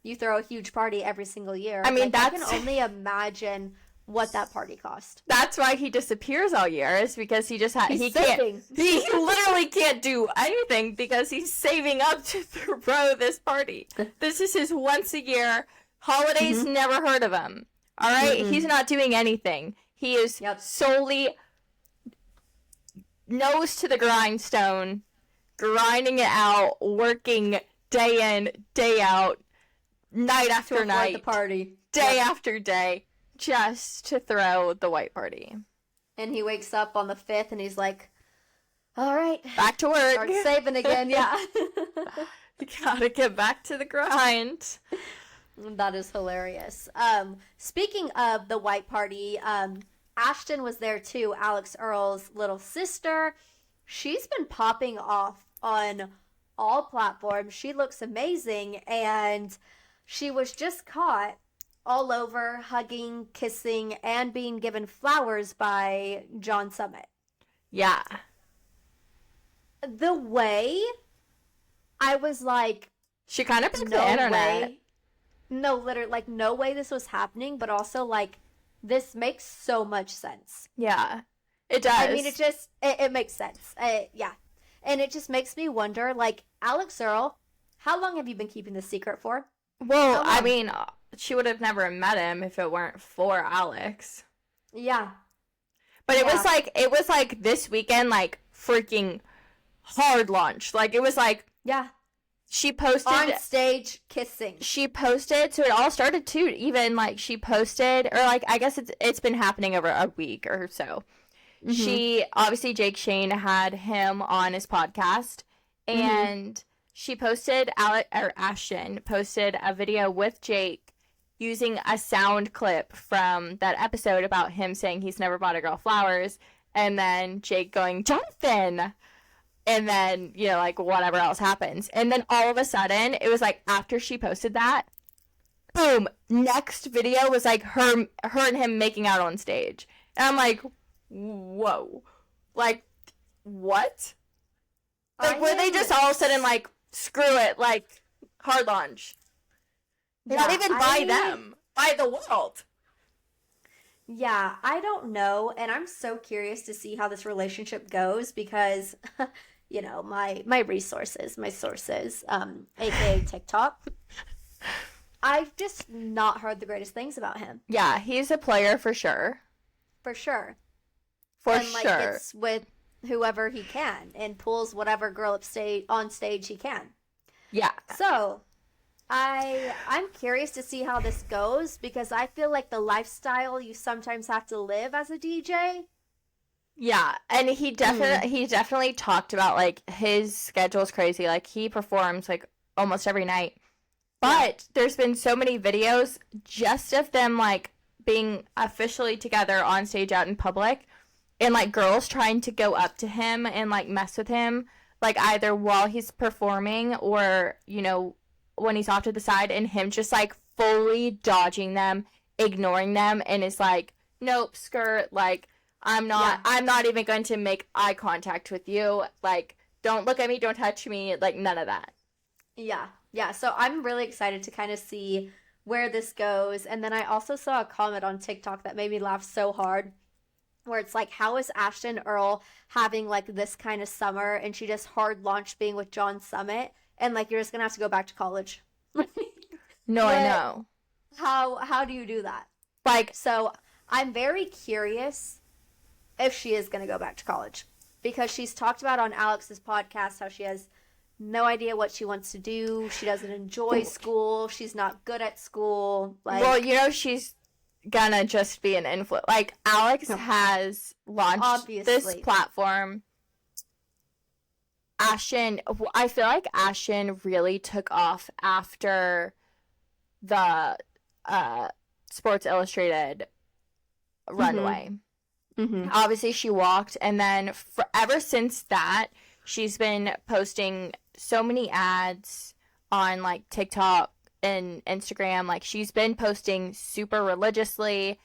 Speaker 2: You throw a huge party every single year.
Speaker 1: I mean,
Speaker 2: I can only imagine what that party cost.
Speaker 1: That's why he disappears all year, is because he
Speaker 2: saving.
Speaker 1: He literally can't do anything because he's saving up to throw this party. This is his once a year. Holidays, never heard of him. All right? He's not doing anything. He is solely nose to the grindstone, grinding it out, working day in, day out, night after night,
Speaker 2: the party,
Speaker 1: day after day, just to throw the white party.
Speaker 2: And he wakes up on the 5th and he's like, all right,
Speaker 1: back to work.
Speaker 2: Start saving again. Yeah.
Speaker 1: You gotta get back to the grind.
Speaker 2: That is hilarious. Speaking of the white party, Ashton was there too, Alex Earle's little sister. She's been popping off on all platforms. She looks amazing, and she was just caught all over hugging, kissing, and being given flowers by John Summit.
Speaker 1: Yeah.
Speaker 2: The way I was like,
Speaker 1: she kind of broke the internet.
Speaker 2: Way. No, literally, like, no way this was happening, but also, like, this makes so much sense.
Speaker 1: Yeah, it does.
Speaker 2: I mean, it makes sense. Yeah. And it just makes me wonder, like, Alex Earle, how long have you been keeping this secret for?
Speaker 1: Well, I mean, she would have never met him if it weren't for Alex.
Speaker 2: Yeah.
Speaker 1: But it was like this weekend, like, freaking hard launch. Like, it was like,
Speaker 2: yeah.
Speaker 1: She posted
Speaker 2: on stage kissing.
Speaker 1: She posted, so it all started too. Even like she posted, or like I guess it's been happening over a week or so. She obviously Jake Shane had him on his podcast, and she posted Ashton posted a video with Jake using a sound clip from that episode about him saying he's never bought a girl flowers, and then Jake going, Jonathan. And then, you know, like, whatever else happens. And then all of a sudden, it was like, after she posted that, boom, next video was like her and him making out on stage. And I'm like, whoa. Like, what? Like, were they just all of a sudden like, screw it, like, hard launch? Not even by them, by the world.
Speaker 2: Yeah, I don't know. And I'm so curious to see how this relationship goes because... you know, my sources, aka TikTok. I've just not heard the greatest things about him.
Speaker 1: Yeah, he's a player for sure.
Speaker 2: For sure.
Speaker 1: And
Speaker 2: gets with whoever he can and pulls whatever girl on stage he can.
Speaker 1: Yeah.
Speaker 2: So, I'm curious to see how this goes because I feel like the lifestyle you sometimes have to live as a DJ.
Speaker 1: Yeah, and he definitely talked about, like, his schedule's crazy. Like, he performs, like, almost every night. But there's been so many videos just of them, like, being officially together on stage out in public, and, like, girls trying to go up to him and, like, mess with him, like, either while he's performing or, you know, when he's off to the side, and him just, like, fully dodging them, ignoring them, and is like, nope, skirt, like, I'm not even going to make eye contact with you, like, don't look at me, don't touch me, like, none of that.
Speaker 2: Yeah, so I'm really excited to kind of see where this goes. And then I also saw a comment on TikTok that made me laugh so hard, where it's like, how is Ashton Earle having, like, this kind of summer, and she just hard launched being with John Summit, and, like, you're just gonna have to go back to college.
Speaker 1: No, I know.
Speaker 2: How do you do that?
Speaker 1: Like,
Speaker 2: so I'm very curious if she is gonna go back to college, because she's talked about on Alex's podcast how she has no idea what she wants to do. She doesn't enjoy school. She's not good at school. Like,
Speaker 1: well, you know, she's gonna just be an influencer. Like, Alex has launched this platform. I feel like Ashton really took off after the Sports Illustrated runway. Mm-hmm. Obviously, she walked, and then ever since that, she's been posting so many ads on, like, TikTok and Instagram. Like, she's been posting super religiously,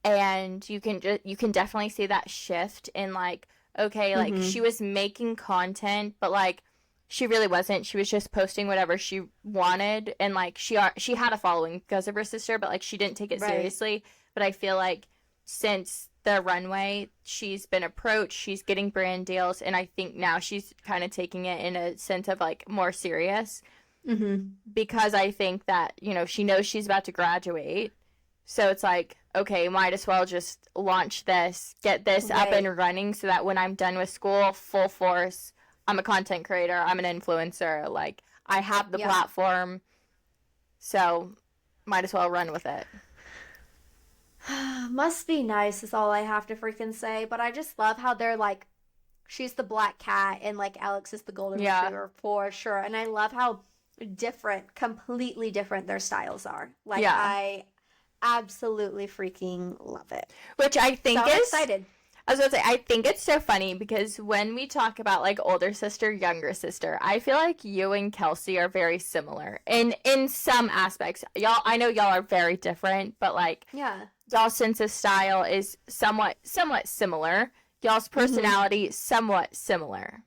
Speaker 1: and you can definitely see that shift in, like, okay, like, she was making content, but, like, she really wasn't. She was just posting whatever she wanted, and, like, she had a following because of her sister, but, like, she didn't take it seriously. But I feel like since the runway, she's been approached, she's getting brand deals, and I think now she's kind of taking it in a sense of, like, more serious, because I think that, you know, she knows she's about to graduate, so it's like, okay, might as well just launch this, get this up and running, so that when I'm done with school, full force, I'm a content creator, I'm an influencer, like, I have the platform, so might as well run with it.
Speaker 2: Must be nice is all I have to freaking say. But I just love how they're like, she's the black cat and, like, Alex is the golden retriever for sure. And I love how completely different their styles are. Like, I absolutely freaking love it.
Speaker 1: Which I think
Speaker 2: so excited.
Speaker 1: I was going to say, I think it's so funny because when we talk about, like, older sister, younger sister, I feel like you and Kelsey are very similar in some aspects. Y'all, I know y'all are very different, but, like, y'all's sense of style is somewhat similar. Y'all's personality, somewhat similar.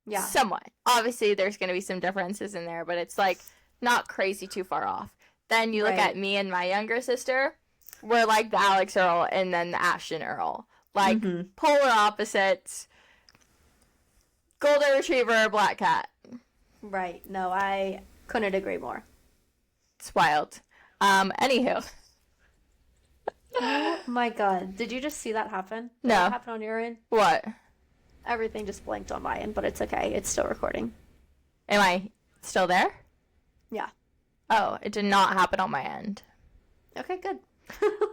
Speaker 1: Yeah. Somewhat. Obviously, there's going to be some differences in there, but it's, like, not crazy too far off. Then you look at me and my younger sister, we're like the Alex Earle and then the Ashton Earle. Like, polar opposites. Golden retriever, black cat.
Speaker 2: Right. No, I couldn't agree more.
Speaker 1: It's wild. Anywho.
Speaker 2: Oh my god. Did you just see that happen?
Speaker 1: No.
Speaker 2: Did that happen on your end?
Speaker 1: What?
Speaker 2: Everything just blinked on my end, but it's okay. It's still recording.
Speaker 1: Am I still there?
Speaker 2: Yeah.
Speaker 1: Oh, it did not happen on my end.
Speaker 2: Okay, good.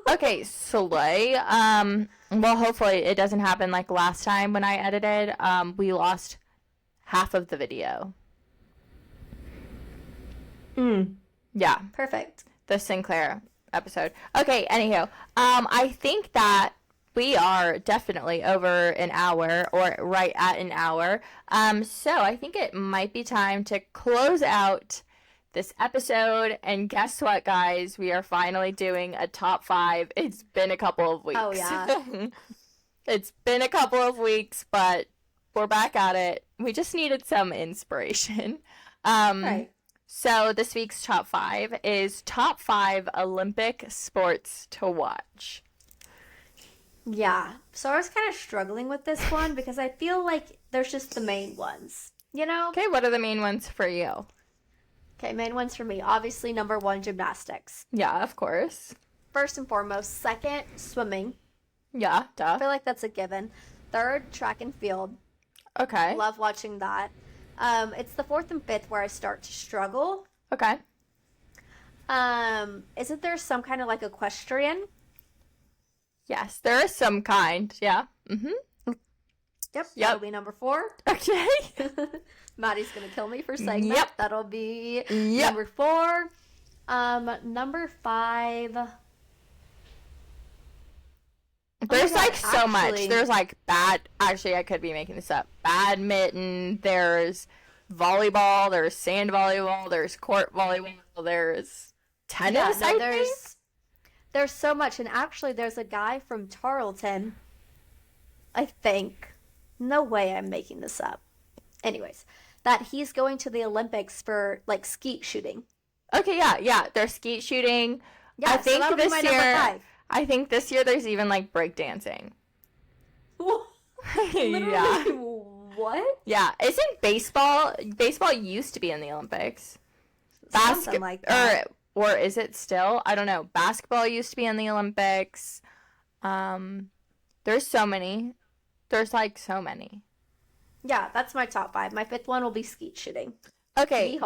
Speaker 1: Okay, Slay. Well, hopefully it doesn't happen like last time when I edited. We lost half of the video. Yeah.
Speaker 2: Perfect.
Speaker 1: The Sinclair episode. Okay, anywho. I think that we are definitely over an hour, or right at an hour. So I think it might be time to close out this episode, and guess what, guys? We are finally doing a top 5. It's been a couple of weeks.
Speaker 2: Oh, yeah.
Speaker 1: It's been a couple of weeks, but we're back at it. We just needed some inspiration. Right. So this week's top 5 is top 5 Olympic sports to watch.
Speaker 2: Yeah. So I was kind of struggling with this one because I feel like there's just the main ones, you know?
Speaker 1: Okay, what are the main ones for you?
Speaker 2: Okay, main ones for me. Obviously, number 1, gymnastics.
Speaker 1: Yeah, of course.
Speaker 2: First and foremost. Second, swimming.
Speaker 1: Yeah, duh.
Speaker 2: I feel like that's a given. Third, track and field.
Speaker 1: Okay.
Speaker 2: Love watching that. It's the 4th and 5th where I start to struggle.
Speaker 1: Okay.
Speaker 2: Isn't there some kind of, like, equestrian?
Speaker 1: Yes, there is some kind. Yeah.
Speaker 2: Yep. That'll be number 4.
Speaker 1: Okay.
Speaker 2: Maddie's gonna kill me for saying
Speaker 1: that.
Speaker 2: That'll be number 4. Number 5.
Speaker 1: There's like so much. There's like actually, I could be making this up. Badminton, there's volleyball, there's sand volleyball, there's court volleyball, there's tennis, I think.
Speaker 2: There's so much. And actually, there's a guy from Tarleton, I think. No way I'm making this up. Anyways, that he's going to the Olympics for like skeet shooting.
Speaker 1: Okay, yeah. There's skeet shooting.
Speaker 2: Yeah, I think so this year.
Speaker 1: I think this year there's even like breakdancing.
Speaker 2: Yeah. What?
Speaker 1: Yeah, isn't baseball used to be in the Olympics?
Speaker 2: Something like that.
Speaker 1: Or is it still? I don't know. Basketball used to be in the Olympics. There's so many. There's like so many.
Speaker 2: Yeah, that's my top 5. My 5th one will be skeet shooting.
Speaker 1: Okay.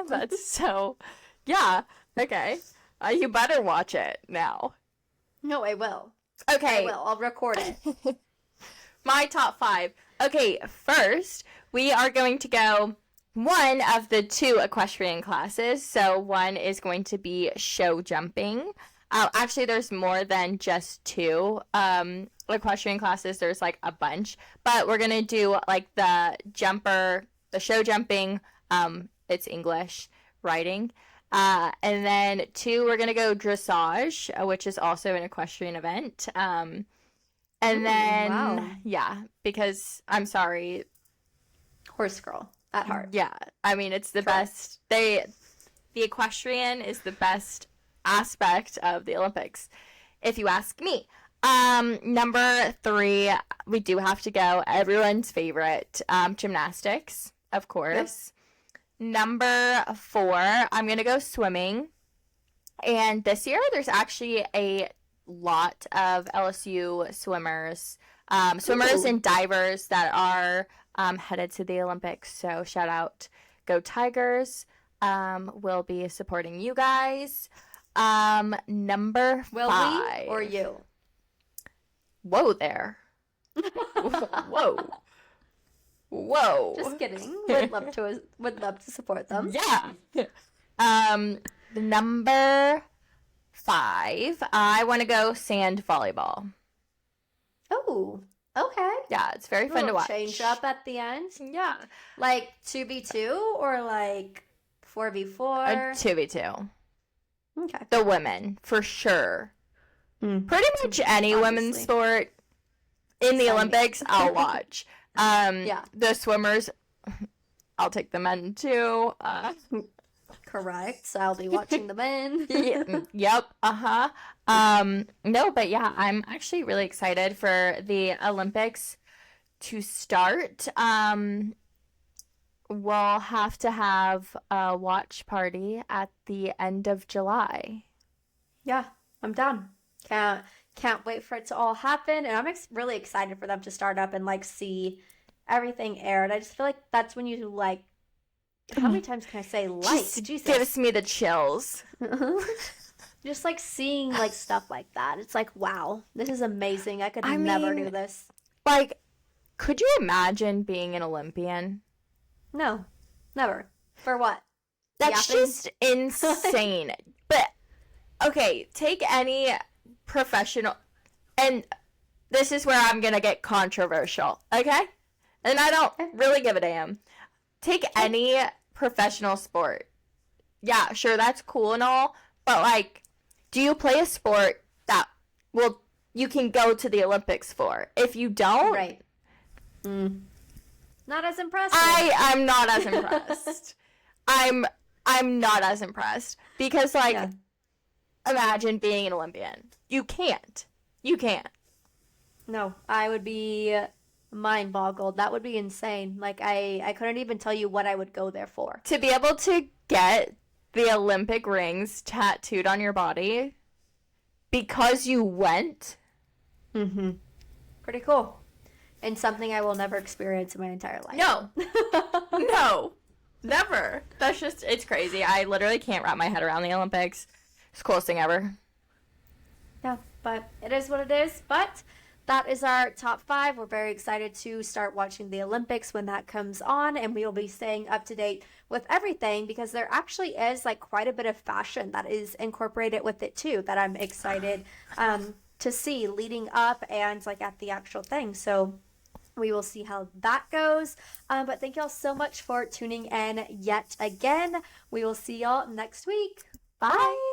Speaker 1: That's so... Yeah. Okay. You better watch it now.
Speaker 2: No, I will.
Speaker 1: Okay.
Speaker 2: I will. I'll record it.
Speaker 1: My top 5. Okay, first, we are going to go one of the 2 equestrian classes. So one is going to be show jumping. Actually, there's more than just 2 equestrian classes. There's like a bunch. But we're going to do like the show jumping. It's English riding. And then 2, we're going to go dressage, which is also an equestrian event. And then,
Speaker 2: wow.
Speaker 1: Yeah, because I'm sorry.
Speaker 2: Horse girl at heart.
Speaker 1: Yeah, I mean, it's the best. The equestrian is the best aspect of the Olympics, if you ask me. Number 3, we do have to go. Everyone's favorite, gymnastics, of course. Yep. Number 4, I'm going to go swimming. And this year, there's actually a lot of LSU swimmers and divers that are headed to the Olympics. So shout out, go Tigers. We'll be supporting you guys. Number 5.
Speaker 2: Will we or you?
Speaker 1: Whoa there. Whoa.
Speaker 2: Just kidding. Would love to support them.
Speaker 1: Yeah. Number 5. I want to go sand volleyball.
Speaker 2: Oh, okay.
Speaker 1: Yeah, it's very fun to watch.
Speaker 2: Change up at the end.
Speaker 1: Yeah.
Speaker 2: Like 2v2 or like 4v4?
Speaker 1: 2v2.
Speaker 2: Okay.
Speaker 1: The women, for sure. Pretty much any women's sport in the Olympics, I'll watch. Yeah. The swimmers, I'll take the men too.
Speaker 2: Correct. So I'll be watching the men.
Speaker 1: Yep. No, but yeah, I'm actually really excited for the Olympics to start. We'll have to have a watch party at the end of July.
Speaker 2: Yeah, I'm down. Can't wait for it to all happen, and I'm really excited for them to start up and like see everything aired. I just feel like that's when you like. How many times can I say like?
Speaker 1: Jesus. Gives me the chills.
Speaker 2: Just like seeing like stuff like that. It's like, wow, this is amazing. I could never do this.
Speaker 1: Like, could you imagine being an Olympian?
Speaker 2: No, never. For what?
Speaker 1: That's just insane. But okay, take any professional, and this is where I'm gonna get controversial, okay? And I don't really give a damn. Take any professional sport. Yeah, sure, that's cool and all, but like, do you play a sport that you can go to the Olympics for? If you don't,
Speaker 2: right? Not as impressed.
Speaker 1: I'm not as impressed. I'm not as impressed because imagine being an Olympian. You can't.
Speaker 2: No, I would be mind boggled. That would be insane. Like I couldn't even tell you what I would go there for.
Speaker 1: To be able to get the Olympic rings tattooed on your body because you went.
Speaker 2: Pretty cool. And something I will never experience in my entire life.
Speaker 1: No. No. Never. That's just, it's crazy. I literally can't wrap my head around the Olympics. It's the coolest thing ever.
Speaker 2: Yeah, but it is what it is. But that is our top 5. We're very excited to start watching the Olympics when that comes on, and we will be staying up to date with everything because there actually is like quite a bit of fashion that is incorporated with it too that I'm excited to see leading up and like at the actual thing. So we will see how that goes. But thank y'all so much for tuning in yet again. We will see y'all next week.
Speaker 1: Bye.